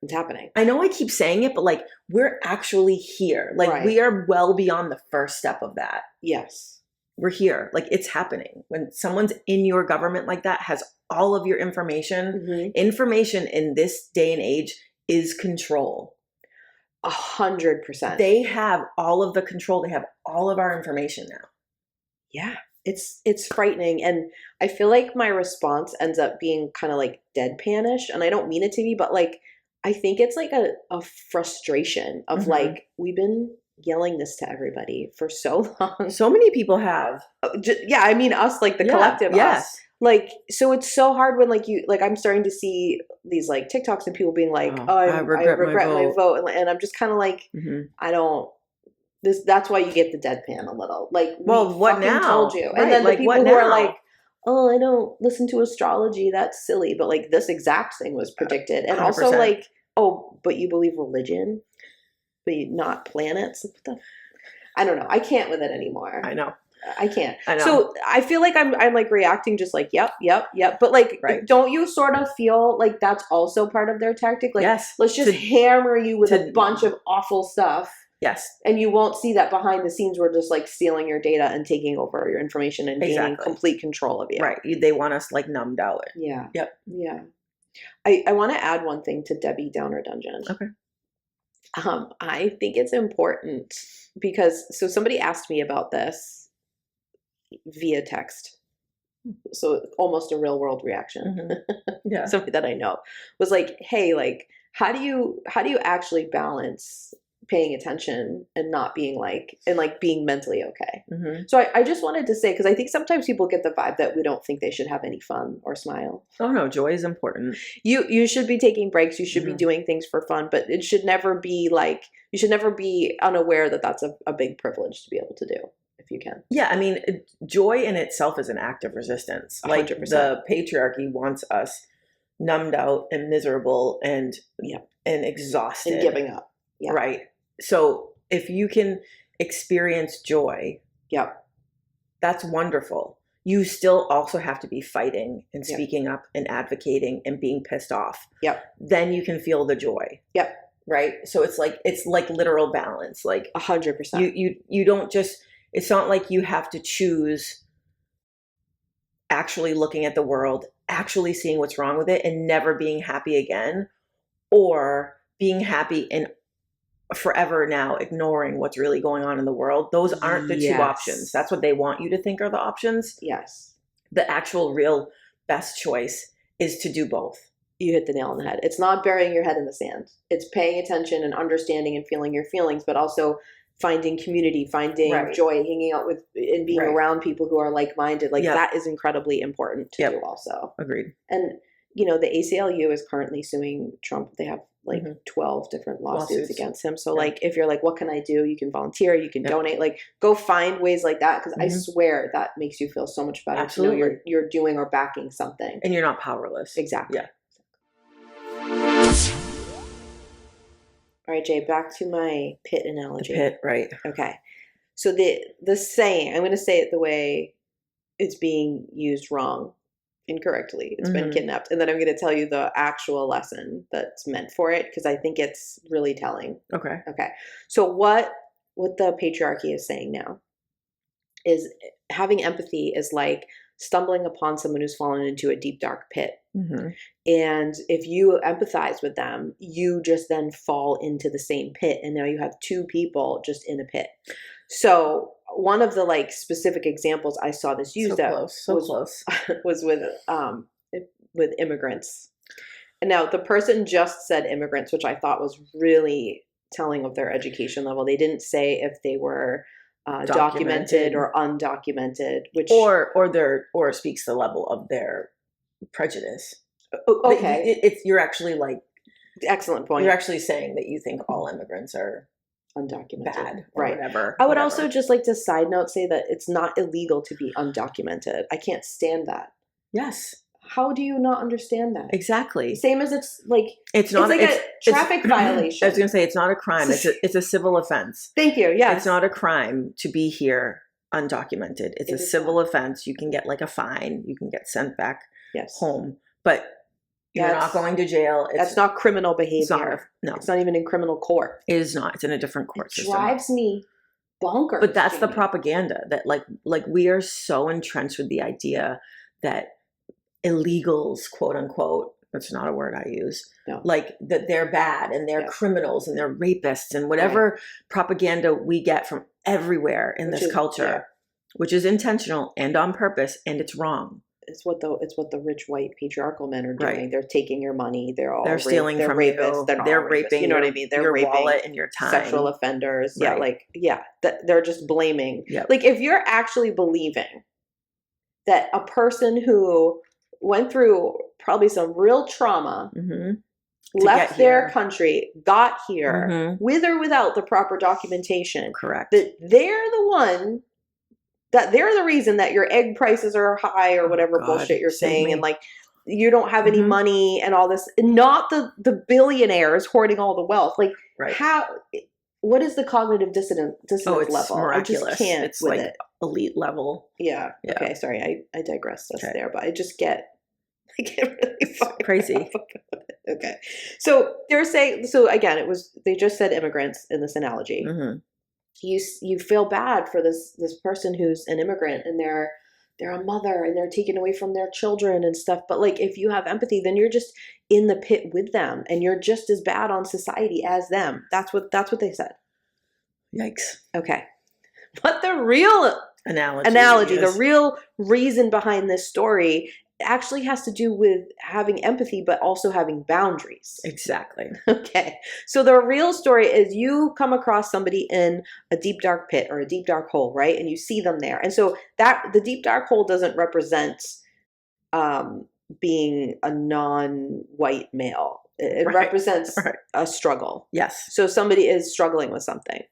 [SPEAKER 1] It's happening.
[SPEAKER 2] I know I keep saying it, but like we're actually here. Like
[SPEAKER 1] Right.
[SPEAKER 2] we are well beyond the first step of that.
[SPEAKER 1] Yes.
[SPEAKER 2] We're here. Like it's happening. When someone's in your government like that, has all of your information, information in this day and age is control.
[SPEAKER 1] 100%.
[SPEAKER 2] They have all of the control. They have all of our information now.
[SPEAKER 1] Yeah. It's frightening. And I feel like my response ends up being kind of like deadpanish. And I don't mean it to be, but like I think it's like a frustration of like, we've been yelling this to everybody for so long.
[SPEAKER 2] So many people have.
[SPEAKER 1] Yeah, I mean us, like the collective us. Like, so it's so hard when like you, like I'm starting to see these like TikToks and people being like, I regret my vote. And I'm just kind of like, I don't, that's why you get the deadpan a little. Like,
[SPEAKER 2] well, what now?
[SPEAKER 1] Told you.
[SPEAKER 2] Right,
[SPEAKER 1] and then
[SPEAKER 2] like,
[SPEAKER 1] the people who are like, oh, I don't listen to astrology. That's silly. But like this exact thing was predicted. And
[SPEAKER 2] 100%.
[SPEAKER 1] also like, oh, but you believe religion, but not planets. I don't know. I can't with it anymore.
[SPEAKER 2] I know.
[SPEAKER 1] I can't.
[SPEAKER 2] I know.
[SPEAKER 1] So I feel like I'm like reacting just like, yep. But like, don't you sort of feel like that's also part of their tactic? Like,
[SPEAKER 2] yes.
[SPEAKER 1] Let's just hammer you with a bunch of awful stuff.
[SPEAKER 2] Yes.
[SPEAKER 1] And you won't see that behind the scenes we're just like stealing your data and taking over your information and gaining complete control of you.
[SPEAKER 2] Right. They want us like numbed out.
[SPEAKER 1] Yeah.
[SPEAKER 2] Yep.
[SPEAKER 1] Yeah. I want to add one thing to Debbie Downer Dungeon.
[SPEAKER 2] Okay.
[SPEAKER 1] I think it's important because somebody asked me about this via text. So almost a real world reaction.
[SPEAKER 2] Yeah.
[SPEAKER 1] Somebody that I know was like, hey, like, how do you actually balance paying attention and not being like, and like being mentally okay? So I just wanted to say, because I think sometimes people get the vibe that we don't think they should have any fun or smile.
[SPEAKER 2] Oh no, joy is important.
[SPEAKER 1] You should be taking breaks. You should be doing things for fun, but it should never be like, you should never be unaware that that's a big privilege to be able to do if you can.
[SPEAKER 2] Yeah, I mean, joy in itself is an act of resistance.
[SPEAKER 1] 100%.
[SPEAKER 2] Like the patriarchy wants us numbed out and miserable and exhausted
[SPEAKER 1] and giving up.
[SPEAKER 2] Yeah. Right. So if you can experience joy, that's wonderful. You still also have to be fighting and speaking up and advocating and being pissed off. Then you can feel the joy. Right. So it's like literal balance. Like
[SPEAKER 1] 100%.
[SPEAKER 2] You don't just, it's not like you have to choose actually looking at the world, actually seeing what's wrong with it and never being happy again, or being happy and forever now ignoring what's really going on in the world. Those aren't the two options. That's what they want you to think are the options.
[SPEAKER 1] Yes.
[SPEAKER 2] The actual real best choice is to do both.
[SPEAKER 1] You hit the nail on the head. It's not burying your head in the sand. It's paying attention and understanding and feeling your feelings, but also finding community, finding joy, hanging out with and being around people who are like-minded. Like that is incredibly important to do also.
[SPEAKER 2] Agreed.
[SPEAKER 1] And, you know, the ACLU is currently suing Trump. They have like 12 different lawsuits against him. So like, if you're like, what can I do? You can volunteer, you can donate, like go find ways like that. Cause I swear that makes you feel so much better.
[SPEAKER 2] Absolutely.
[SPEAKER 1] To know you're doing or backing something.
[SPEAKER 2] And you're not powerless.
[SPEAKER 1] Exactly.
[SPEAKER 2] Yeah.
[SPEAKER 1] All right, Jay, back to my pit analogy.
[SPEAKER 2] The pit, right.
[SPEAKER 1] Okay. So the saying, I'm going to say it the way it's being used wrong, incorrectly. It's been kidnapped. And then I'm going to tell you the actual lesson that's meant for it, because I think it's really telling.
[SPEAKER 2] Okay.
[SPEAKER 1] Okay. So what the patriarchy is saying now is having empathy is like stumbling upon someone who's fallen into a deep, dark pit. And if you empathize with them, you just then fall into the same pit. And now you have two people just in a pit. So one of the like specific examples I saw this used was with immigrants. And now the person just said immigrants, which I thought was really telling of their education level. They didn't say if they were documented or undocumented, which
[SPEAKER 2] or speaks the level of their prejudice.
[SPEAKER 1] Okay,
[SPEAKER 2] you're actually like
[SPEAKER 1] excellent point.
[SPEAKER 2] You're actually saying that you think all immigrants are
[SPEAKER 1] undocumented,
[SPEAKER 2] bad, or whatever.
[SPEAKER 1] I would also just like to side note say that it's not illegal to be undocumented. I can't stand that.
[SPEAKER 2] Yes.
[SPEAKER 1] How do you not understand that?
[SPEAKER 2] Exactly.
[SPEAKER 1] Same as it's like
[SPEAKER 2] a traffic
[SPEAKER 1] violation.
[SPEAKER 2] I was going to say it's not a crime. It's a civil offense.
[SPEAKER 1] Thank you. Yes.
[SPEAKER 2] It's not a crime to be here undocumented. It's a civil offense. You can get like a fine. You can get sent back home, but you're not going to jail.
[SPEAKER 1] That's not criminal behavior. It's not even in criminal court.
[SPEAKER 2] It is not. It's in a different court system.
[SPEAKER 1] Drives me bonkers.
[SPEAKER 2] But that's the propaganda that like we are so entrenched with the idea that illegals, quote unquote, that's not a word I use, like that they're bad and they're criminals and they're rapists and whatever propaganda we get from everywhere in this culture, which is intentional and on purpose, and it's wrong.
[SPEAKER 1] It's what the rich white patriarchal men are doing. Right. They're taking your money. They're
[SPEAKER 2] stealing from
[SPEAKER 1] rapists.
[SPEAKER 2] you.
[SPEAKER 1] They're
[SPEAKER 2] raping.
[SPEAKER 1] You know what I mean? They're
[SPEAKER 2] your
[SPEAKER 1] raping
[SPEAKER 2] wallet and your time.
[SPEAKER 1] Sexual offenders.
[SPEAKER 2] Right.
[SPEAKER 1] They're just blaming.
[SPEAKER 2] Yep.
[SPEAKER 1] Like if you're actually believing that a person who went through probably some real trauma, left their country, got here with or without the proper documentation.
[SPEAKER 2] Correct.
[SPEAKER 1] That they're the reason that your egg prices are high or whatever bullshit you're saying. And like, you don't have any money and all this, not the billionaires hoarding all the wealth. Like what is the cognitive dissonance level?
[SPEAKER 2] Miraculous.
[SPEAKER 1] I just can't
[SPEAKER 2] it's
[SPEAKER 1] with
[SPEAKER 2] like
[SPEAKER 1] it.
[SPEAKER 2] Elite level.
[SPEAKER 1] Yeah. Okay. Sorry. I digressed us there, but I get really
[SPEAKER 2] crazy.
[SPEAKER 1] Okay. So they're saying, again, they just said immigrants in this analogy. You feel bad for this person who's an immigrant and they're a mother and they're taken away from their children and stuff. But like, if you have empathy, then you're just in the pit with them and you're just as bad on society as them. That's what they said.
[SPEAKER 2] Yikes.
[SPEAKER 1] Okay. But the real analogy, the real reason behind this story actually has to do with having empathy, but also having boundaries.
[SPEAKER 2] Exactly.
[SPEAKER 1] Okay. So the real story is you come across somebody in a deep, dark pit or a deep, dark hole, right? And you see them there. And so the deep, dark hole doesn't represent being a non-white male. It represents a struggle.
[SPEAKER 2] Yes.
[SPEAKER 1] So somebody is struggling with something.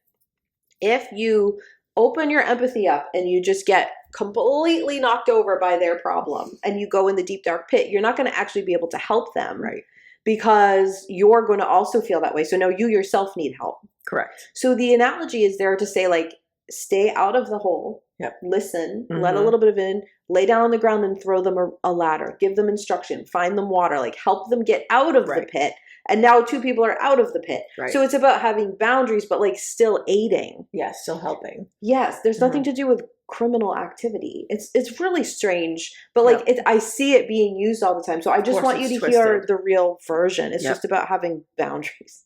[SPEAKER 1] If you open your empathy up and you just get completely knocked over by their problem and you go in the deep dark pit, you're not going to actually be able to help them,
[SPEAKER 2] right?
[SPEAKER 1] Because you're going to also feel that way. So now you yourself need help.
[SPEAKER 2] Correct.
[SPEAKER 1] So the analogy is there to say like, stay out of the hole, listen, let a little bit of in, lay down on the ground and throw them a ladder, give them instruction, find them water, like help them get out of the pit. And now two people are out of the pit. Right. So it's about having boundaries, but like still aiding.
[SPEAKER 2] Yes, still helping.
[SPEAKER 1] Yes, there's nothing to do with criminal activity. It's really strange, but like I see it being used all the time. So I just want you to hear the real version. It's just about having boundaries.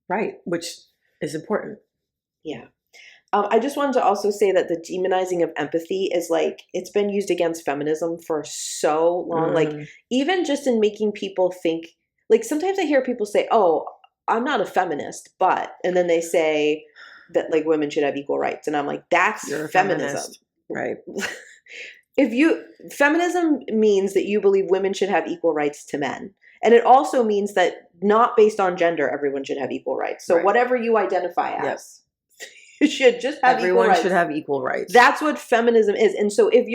[SPEAKER 2] Right, which is important.
[SPEAKER 1] Yeah. I just wanted to also say that the demonizing of empathy is like, it's been used against feminism for so long. Like even just in making people think, like sometimes I hear people say, "Oh, I'm not a feminist, but," and then they say that like women should have equal rights, and I'm like, that's
[SPEAKER 2] You're a
[SPEAKER 1] feminism,
[SPEAKER 2] feminist. Right.
[SPEAKER 1] Feminism means that you believe women should have equal rights to men. And it also means that not based on gender, everyone should have equal rights. So whatever you identify as, you should just have equal rights.
[SPEAKER 2] Everyone should have equal rights.
[SPEAKER 1] That's what feminism is. And so if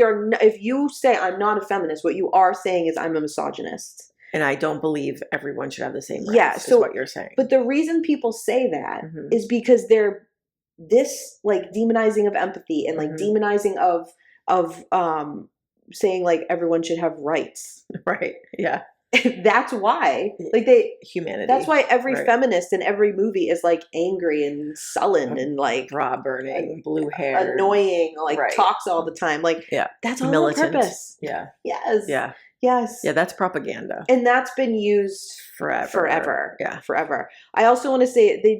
[SPEAKER 1] you say I'm not a feminist, what you are saying is I'm a misogynist.
[SPEAKER 2] And I don't believe everyone should have the same rights.
[SPEAKER 1] Yeah, so
[SPEAKER 2] is what you're saying.
[SPEAKER 1] But the reason people say that is because they're this like demonizing of empathy and like demonizing of saying like everyone should have rights.
[SPEAKER 2] Right. Yeah.
[SPEAKER 1] That's why like
[SPEAKER 2] humanity.
[SPEAKER 1] That's why every feminist in every movie is like angry and sullen and like
[SPEAKER 2] bra burning, blue hair,
[SPEAKER 1] annoying, like talks all the time. Like that's all on purpose.
[SPEAKER 2] Yeah.
[SPEAKER 1] Yes.
[SPEAKER 2] Yeah.
[SPEAKER 1] Yes.
[SPEAKER 2] Yeah, that's propaganda.
[SPEAKER 1] And that's been used forever. Yeah. Forever. I also want to say the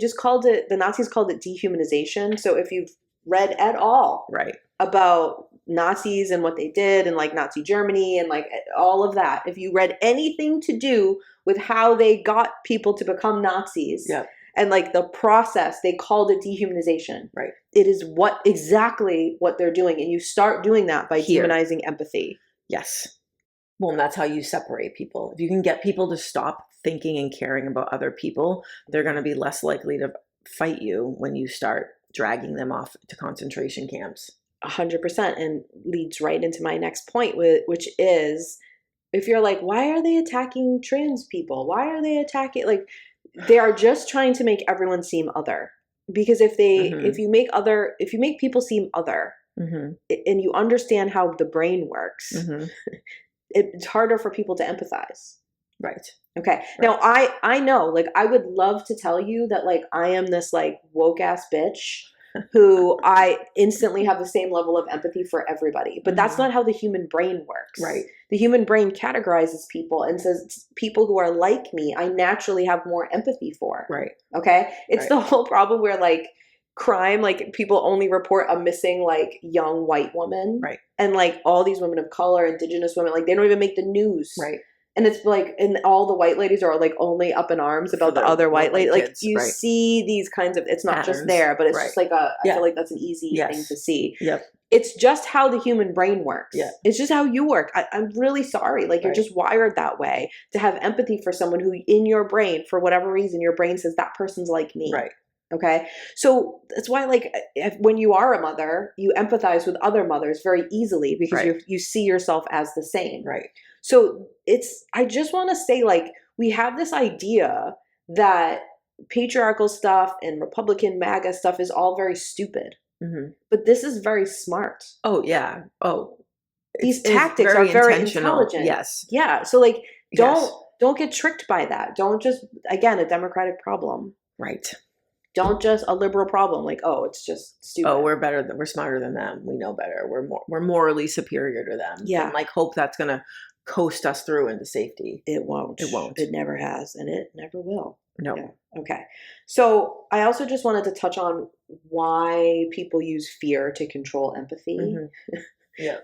[SPEAKER 1] Nazis called it dehumanization. So if you've read at all about Nazis and what they did and like Nazi Germany and like all of that, if you read anything to do with how they got people to become Nazis and like the process, they called it dehumanization. Right. It is exactly what they're doing. And you start doing that by demonizing empathy.
[SPEAKER 2] Yes. Well, and that's how you separate people. If you can get people to stop thinking and caring about other people, they're going to be less likely to fight you when you start dragging them off to concentration camps.
[SPEAKER 1] 100%, and leads right into my next point, which is if you're like, why are they attacking trans people? Why are they attacking, like, they are just trying to make everyone seem other. Because if you make people seem other and you understand how the brain works, it's harder for people to empathize.
[SPEAKER 2] Right.
[SPEAKER 1] Okay. Right. Now I know, like, I would love to tell you that like I am this like woke ass bitch who I instantly have the same level of empathy for everybody. But that's not how the human brain works.
[SPEAKER 2] Right.
[SPEAKER 1] The human brain categorizes people and says people who are like me, I naturally have more empathy for.
[SPEAKER 2] Right.
[SPEAKER 1] Okay. It's the whole problem where like crime, like people only report a missing like young white woman.
[SPEAKER 2] Right.
[SPEAKER 1] And like all these women of color, indigenous women, like they don't even make the news.
[SPEAKER 2] Right.
[SPEAKER 1] And it's like, and all the white ladies are like only up in arms about the other white lady. Like you see these kinds of, it's not patterns. Just there, but it's just like I feel like that's an easy thing to see.
[SPEAKER 2] Yep.
[SPEAKER 1] It's just how the human brain works.
[SPEAKER 2] Yeah.
[SPEAKER 1] It's just how you work. I'm really sorry. Like you're just wired that way to have empathy for someone who in your brain, for whatever reason, your brain says that person's like me.
[SPEAKER 2] Right. Okay.
[SPEAKER 1] So that's why, like, when you are a mother, you empathize with other mothers very easily because you see yourself as the same.
[SPEAKER 2] Right.
[SPEAKER 1] So I just want to say, like, we have this idea that patriarchal stuff and Republican MAGA stuff is all very stupid. Mm-hmm. But this is very smart.
[SPEAKER 2] Oh, yeah. Oh.
[SPEAKER 1] These tactics are very intelligent.
[SPEAKER 2] Yes.
[SPEAKER 1] Yeah. So, like, don't get tricked by that. Don't just, again, a democratic problem.
[SPEAKER 2] Right.
[SPEAKER 1] Don't just a liberal problem. Like, oh, it's just stupid.
[SPEAKER 2] Oh, we're smarter than them. We know better. We're morally superior to them.
[SPEAKER 1] Yeah.
[SPEAKER 2] And like hope that's going to coast us through into safety.
[SPEAKER 1] It won't.
[SPEAKER 2] It won't.
[SPEAKER 1] It never has. And it never will.
[SPEAKER 2] No.
[SPEAKER 1] Yeah. Okay. So I also just wanted to touch on why people use fear to control empathy.
[SPEAKER 2] Mm-hmm. Yeah.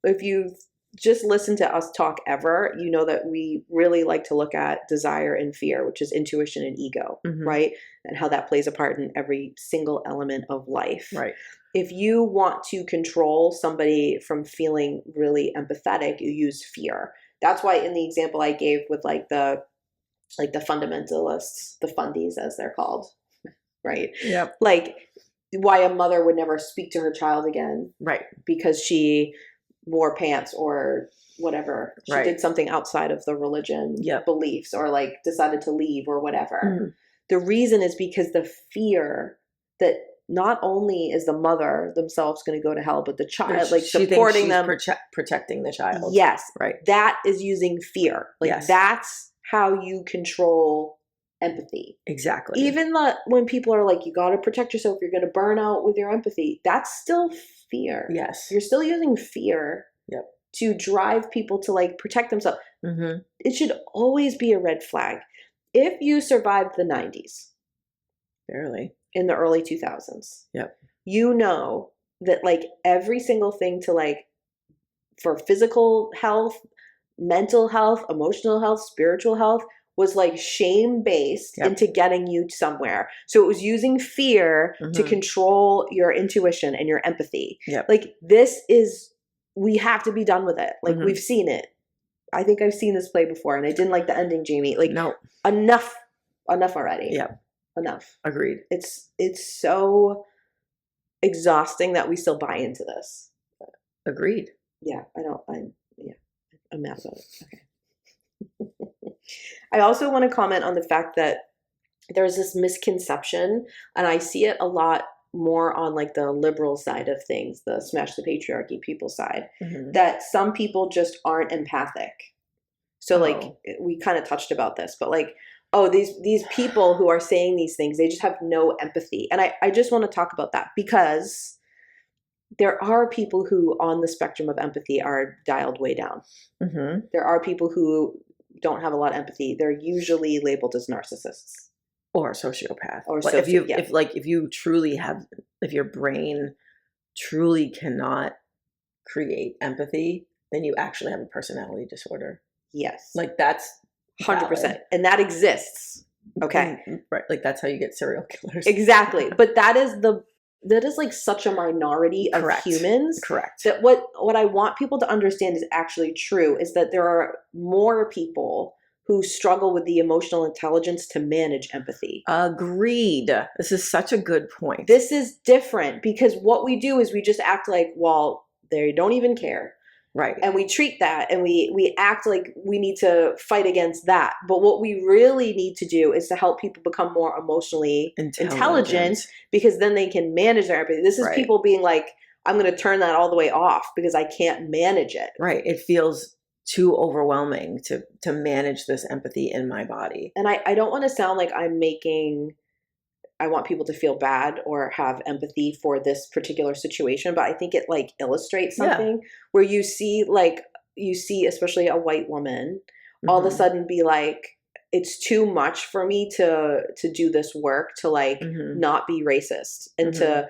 [SPEAKER 1] If you just listen to us talk ever, you know that we really like to look at desire and fear, which is intuition and ego, right? And how that plays a part in every single element of life.
[SPEAKER 2] Right.
[SPEAKER 1] If you want to control somebody from feeling really empathetic, you use fear. That's why in the example I gave with the fundamentalists, the fundies as they're called, right?
[SPEAKER 2] Yep.
[SPEAKER 1] Like why a mother would never speak to her child again.
[SPEAKER 2] Right.
[SPEAKER 1] Because she wore pants or whatever. She did something outside of the religion beliefs or like decided to leave or whatever. Mm-hmm. The reason is because the fear that not only is the mother themselves going to go to hell, but the child, like supporting them,
[SPEAKER 2] protecting the child.
[SPEAKER 1] Yes.
[SPEAKER 2] Right.
[SPEAKER 1] That is using fear. Like that's how you control empathy.
[SPEAKER 2] Exactly.
[SPEAKER 1] Even when people are like, you got to protect yourself, you're going to burn out with your empathy. That's still fear.
[SPEAKER 2] Yes.
[SPEAKER 1] You're still using fear to drive people to like protect themselves. Mm-hmm. It should always be a red flag. If you survived the 90s.
[SPEAKER 2] Barely.
[SPEAKER 1] In the early 2000s.
[SPEAKER 2] Yep.
[SPEAKER 1] You know that like every single thing to like for physical health, mental health, emotional health, spiritual health was like shame-based into getting you somewhere. So it was using fear to control your intuition and your empathy. Like we have to be done with it. Like we've seen it. I think I've seen this play before and I didn't like the ending, Jamie. Like enough already.
[SPEAKER 2] Yeah.
[SPEAKER 1] Enough.
[SPEAKER 2] Agreed.
[SPEAKER 1] It's so exhausting that we still buy into this.
[SPEAKER 2] Agreed.
[SPEAKER 1] Yeah, I'm mad about it. Okay. I also want to comment on the fact that there's this misconception, and I see it a lot more on like the liberal side of things, the smash the patriarchy people side, that some people just aren't empathic. So like we kind of touched about this, but like, oh, these people who are saying these things, they just have no empathy. And I just want to talk about that because there are people who on the spectrum of empathy are dialed way down. There are people who don't have a lot of empathy. They're usually labeled as narcissists. Or
[SPEAKER 2] sociopath.
[SPEAKER 1] Or
[SPEAKER 2] if you truly have, if your brain truly cannot create empathy, then you actually have a personality disorder.
[SPEAKER 1] Yes.
[SPEAKER 2] Like that's
[SPEAKER 1] 100%. And that exists. Okay.
[SPEAKER 2] Right. Like that's how you get serial killers.
[SPEAKER 1] Exactly. But that is like such a minority of humans.
[SPEAKER 2] Correct.
[SPEAKER 1] That what I want people to understand is actually true is that there are more people who struggle with the emotional intelligence to manage empathy.
[SPEAKER 2] Agreed. This is such a good point.
[SPEAKER 1] This is different because what we do is we just act like, well, they don't even care.
[SPEAKER 2] Right.
[SPEAKER 1] And we treat that and we act like we need to fight against that. But what we really need to do is to help people become more emotionally intelligent because then they can manage their empathy. This is people being like, I'm going to turn that all the way off because I can't manage it.
[SPEAKER 2] Right. It feels too overwhelming to manage this empathy in my body.
[SPEAKER 1] And I don't want to sound like I want people to feel bad or have empathy for this particular situation, but I think it like illustrates something where you see especially a white woman all of a sudden be like, it's too much for me to do this work to like not be racist and to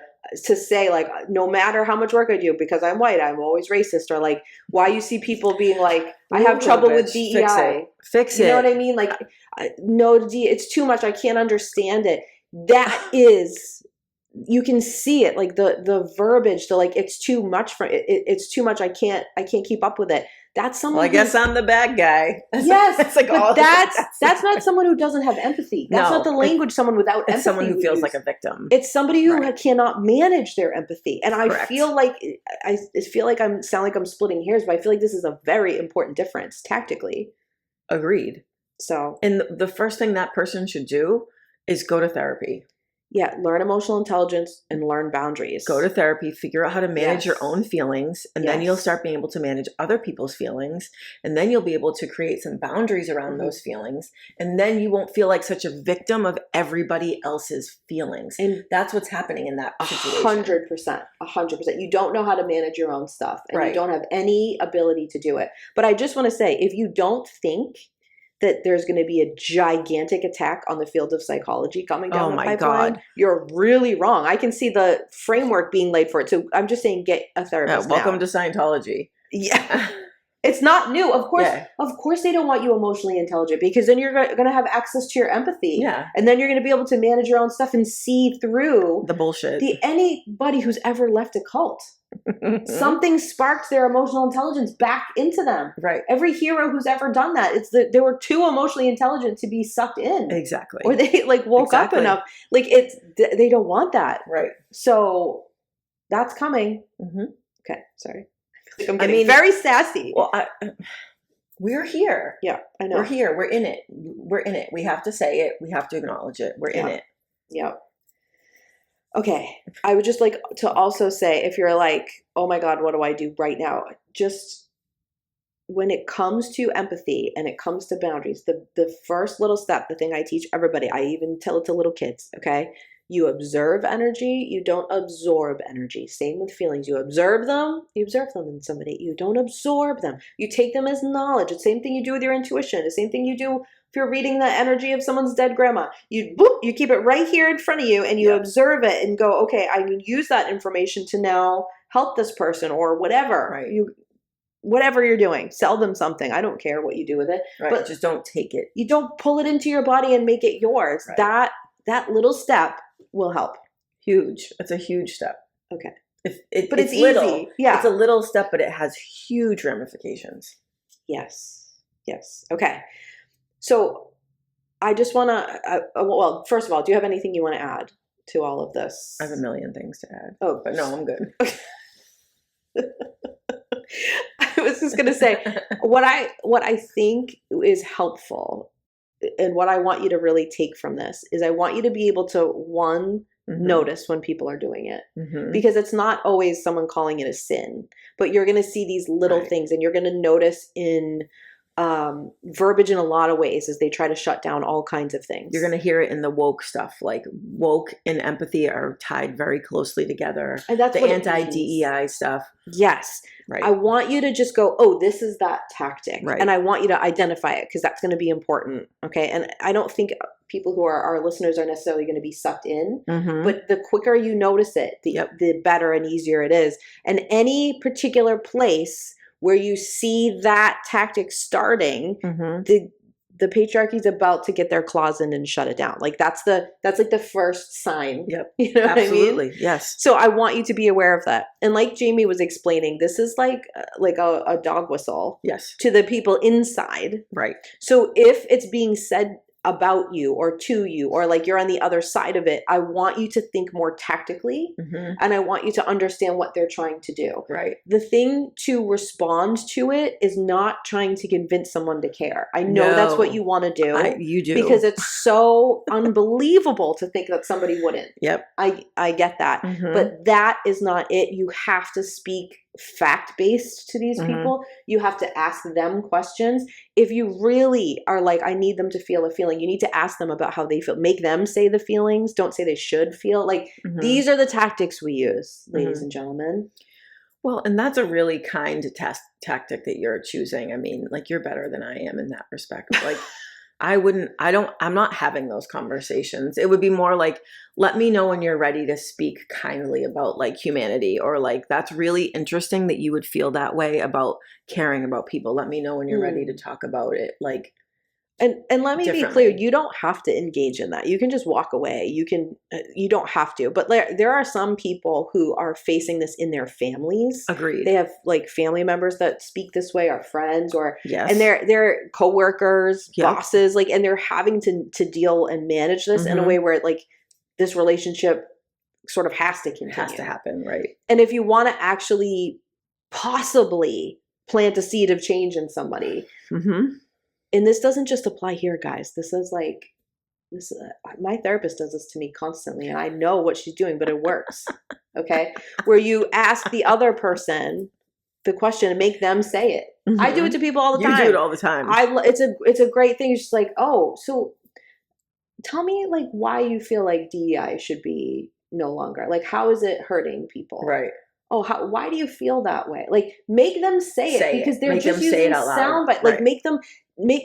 [SPEAKER 1] say like, no matter how much work I do because I'm white, I'm always racist, or like why you see people being like, I have trouble with DEI.
[SPEAKER 2] Fix it.
[SPEAKER 1] You know what I mean? Like, no, it's too much. I can't understand it. That is, you can see it, like the verbiage, the like, it's too much for it. It's too much. I can't keep up with it. That's someone.
[SPEAKER 2] Well, I guess I'm the bad guy.
[SPEAKER 1] Yes,
[SPEAKER 2] it's like
[SPEAKER 1] but that's not someone who doesn't have empathy. That's not the language someone without empathy.
[SPEAKER 2] It's someone who feels like a victim.
[SPEAKER 1] It's somebody who cannot manage their empathy. And I feel like I sound like I'm splitting hairs, but I feel like this is a very important difference tactically.
[SPEAKER 2] Agreed.
[SPEAKER 1] So,
[SPEAKER 2] and the first thing that person should do is go to therapy.
[SPEAKER 1] Yeah, learn emotional intelligence and learn boundaries.
[SPEAKER 2] Go to therapy, figure out how to manage your own feelings, and then you'll start being able to manage other people's feelings, and then you'll be able to create some boundaries around those feelings, and then you won't feel like such a victim of everybody else's feelings. And that's what's happening in that situation.
[SPEAKER 1] 100%. You don't know how to manage your own stuff, and you don't have any ability to do it. But I just want to say, if you don't think that there's going to be a gigantic attack on the field of psychology coming down the pipeline, you're really wrong. I can see the framework being laid for it. So I'm just saying, get a therapist.
[SPEAKER 2] Welcome to Scientology.
[SPEAKER 1] Yeah. It's not new. Of course they don't want you emotionally intelligent because then you're going to have access to your empathy.
[SPEAKER 2] Yeah.
[SPEAKER 1] And then you're going to be able to manage your own stuff and see through
[SPEAKER 2] the bullshit.
[SPEAKER 1] Anybody who's ever left a cult. Something sparked their emotional intelligence back into them.
[SPEAKER 2] Right.
[SPEAKER 1] Every hero who's ever done that, they were too emotionally intelligent to be sucked in.
[SPEAKER 2] Exactly.
[SPEAKER 1] Or they like woke up enough. Like they don't want that.
[SPEAKER 2] Right.
[SPEAKER 1] So that's coming. Okay. Sorry. I'm getting very sassy.
[SPEAKER 2] Well, we're here.
[SPEAKER 1] Yeah, I know.
[SPEAKER 2] We're here. We're in it. We have to say it. We have to acknowledge it. We're in it.
[SPEAKER 1] Yeah. Okay. I would just like to also say, if you're like, oh my God, what do I do right now? Just when it comes to empathy and it comes to boundaries, the first little step, the thing I teach everybody, I even tell it to little kids, okay? You observe energy, you don't absorb energy. Same with feelings. You observe them in somebody. You don't absorb them. You take them as knowledge. It's the same thing you do with your intuition. The same thing you do if you're reading the energy of someone's dead grandma. You keep it right here in front of you and you observe it and go, okay, I can use that information to now help this person or whatever.
[SPEAKER 2] Right.
[SPEAKER 1] whatever you're doing, sell them something. I don't care what you do with it.
[SPEAKER 2] Right.
[SPEAKER 1] But
[SPEAKER 2] just don't take it.
[SPEAKER 1] You don't pull it into your body and make it yours.
[SPEAKER 2] Right.
[SPEAKER 1] That little step will help.
[SPEAKER 2] Huge. It's a huge step.
[SPEAKER 1] Okay.
[SPEAKER 2] But it's
[SPEAKER 1] little.
[SPEAKER 2] Easy.
[SPEAKER 1] Yeah.
[SPEAKER 2] It's a little step, but it has huge ramifications.
[SPEAKER 1] Yes. Okay. So I just want to, well, first of all, do you have anything you want to add to all of this?
[SPEAKER 2] I have a million things to add.
[SPEAKER 1] Oh,
[SPEAKER 2] but no, I'm good.
[SPEAKER 1] I was just going to say what I think is helpful and what I want you to really take from this is I want you to be able to, one, notice when people are doing it, because it's not always someone calling it a sin, but you're going to see these little things, and you're going to notice in verbiage in a lot of ways as they try to shut down all kinds of things.
[SPEAKER 2] You're going to hear it in the woke stuff. Like woke and empathy are tied very closely together. And that's the anti-DEI stuff.
[SPEAKER 1] Yes.
[SPEAKER 2] Right.
[SPEAKER 1] I want you to just go, oh, this is that tactic.
[SPEAKER 2] Right.
[SPEAKER 1] And I want you to identify it because that's going to be important. Okay. And I don't think people who are our listeners are necessarily going to be sucked in, but the quicker you notice it, the better and easier it is. And any particular place where you see that tactic starting, the patriarchy is about to get their claws in and shut it down. Like that's like the first sign.
[SPEAKER 2] Yep.
[SPEAKER 1] You know
[SPEAKER 2] Absolutely.
[SPEAKER 1] what I mean?
[SPEAKER 2] Yes.
[SPEAKER 1] So I want you to be aware of that. And like Jamie was explaining, this is like a dog whistle.
[SPEAKER 2] Yes.
[SPEAKER 1] To the people inside.
[SPEAKER 2] Right.
[SPEAKER 1] So if it's being said about you or to you, or like you're on the other side of it, I want you to think more tactically, and I want you to understand what they're trying to do.
[SPEAKER 2] Right.
[SPEAKER 1] The thing to respond to it is not trying to convince someone to care. I know that's what you want to do.
[SPEAKER 2] You do.
[SPEAKER 1] Because it's so unbelievable to think that somebody wouldn't.
[SPEAKER 2] Yep.
[SPEAKER 1] I get that. But that is not it. You have to speak fact-based to these people. You have to ask them questions. If you really are like, I need them to feel a feeling, you need to ask them about how they feel. Make them say the feelings. Don't say they should feel. Like these are the tactics we use, ladies and gentlemen.
[SPEAKER 2] Well, and that's a really kind tactic that you're choosing. I mean, like you're better than I am in that respect. Like I'm not having those conversations. It would be more like, let me know when you're ready to speak kindly about like humanity, or like, that's really interesting that you would feel that way about caring about people. Let me know when you're ready to talk about it. Like,
[SPEAKER 1] and let me be clear, you don't have to engage in that. You can just walk away. You don't have to. But there are some people who are facing this in their families.
[SPEAKER 2] Agreed.
[SPEAKER 1] They have like family members that speak this way, or friends, or
[SPEAKER 2] yes.
[SPEAKER 1] And they're coworkers, bosses, like, and they're having to deal and manage this in a way where like this relationship sort of has to continue.
[SPEAKER 2] Has to happen, right?
[SPEAKER 1] And if you want to actually possibly plant a seed of change in somebody. And this doesn't just apply here, guys. This is like, my therapist does this to me constantly, and I know what she's doing, but it works. Okay. Where you ask the other person the question and make them say it. I do it to people all the time.
[SPEAKER 2] You do it all the time.
[SPEAKER 1] It's a great thing. It's just like, oh, so tell me like why you feel like DEI should be no longer. Like, how is it hurting people?
[SPEAKER 2] Right.
[SPEAKER 1] Oh, why do you feel that way? Like, make them say it because they're just using sound bite. Like,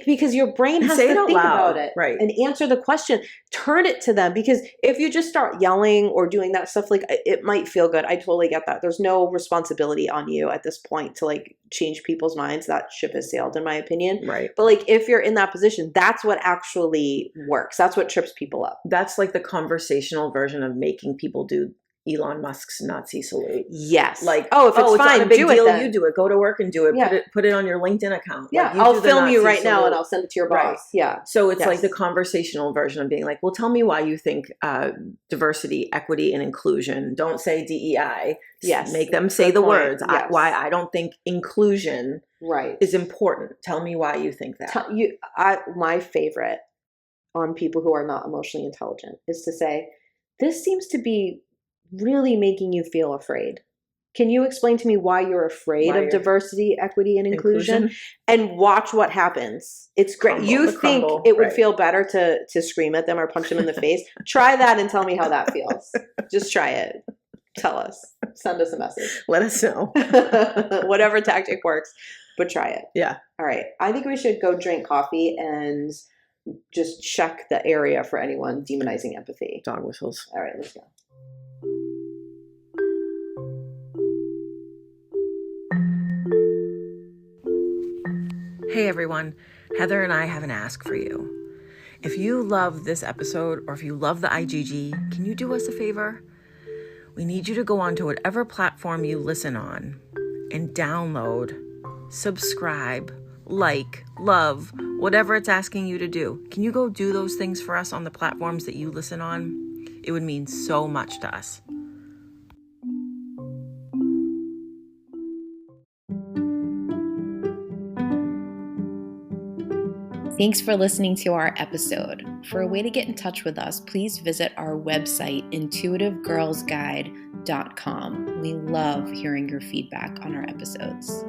[SPEAKER 1] because your brain has to think about it and answer the question. Turn it to them, because if you just start yelling or doing that stuff, like, it might feel good. I totally get that. There's no responsibility on you at this point to like change people's minds. That ship has sailed, in my opinion.
[SPEAKER 2] Right.
[SPEAKER 1] But like, if you're in that position, that's what actually works. That's what trips people up.
[SPEAKER 2] That's like the conversational version of making people do Elon Musk's Nazi salute.
[SPEAKER 1] Yes.
[SPEAKER 2] Like,
[SPEAKER 1] if it's fine,
[SPEAKER 2] not a big deal.
[SPEAKER 1] Then.
[SPEAKER 2] You do it. Go to work and do it.
[SPEAKER 1] Yeah.
[SPEAKER 2] Put it on your LinkedIn account.
[SPEAKER 1] Yeah.
[SPEAKER 2] Like,
[SPEAKER 1] I'll film you right now and I'll send it to your boss.
[SPEAKER 2] Right.
[SPEAKER 1] Yeah.
[SPEAKER 2] So it's like the conversational version of being like, well, tell me why you think diversity, equity, and inclusion. Don't say DEI.
[SPEAKER 1] Yes.
[SPEAKER 2] Make them say the words.
[SPEAKER 1] Yes.
[SPEAKER 2] Why I don't think inclusion is important. Tell me why you think that.
[SPEAKER 1] My favorite on people who are not emotionally intelligent is to say, this seems to be really making you feel afraid. Can you explain to me why you're afraid of diversity, equity, and inclusion? And watch what happens. It's great. You think it would feel better to scream at them or punch them in the face? Try that and tell me how that feels. Just try it. Tell us. Send us a message.
[SPEAKER 2] Let us know.
[SPEAKER 1] Whatever tactic works, but try it.
[SPEAKER 2] Yeah.
[SPEAKER 1] All right. I think we should go drink coffee and just check the area for anyone demonizing empathy.
[SPEAKER 2] Dog whistles.
[SPEAKER 1] All right, let's go.
[SPEAKER 2] Hey everyone, Heather and I have an ask for you. If you love this episode or if you love the IGG, can you do us a favor? We need you to go onto whatever platform you listen on and download, subscribe, like, love, whatever it's asking you to do. Can you go do those things for us on the platforms that you listen on? It would mean so much to us.
[SPEAKER 3] Thanks for listening to our episode. For a way to get in touch with us, please visit our website, intuitivegirlsguide.com. We love hearing your feedback on our episodes.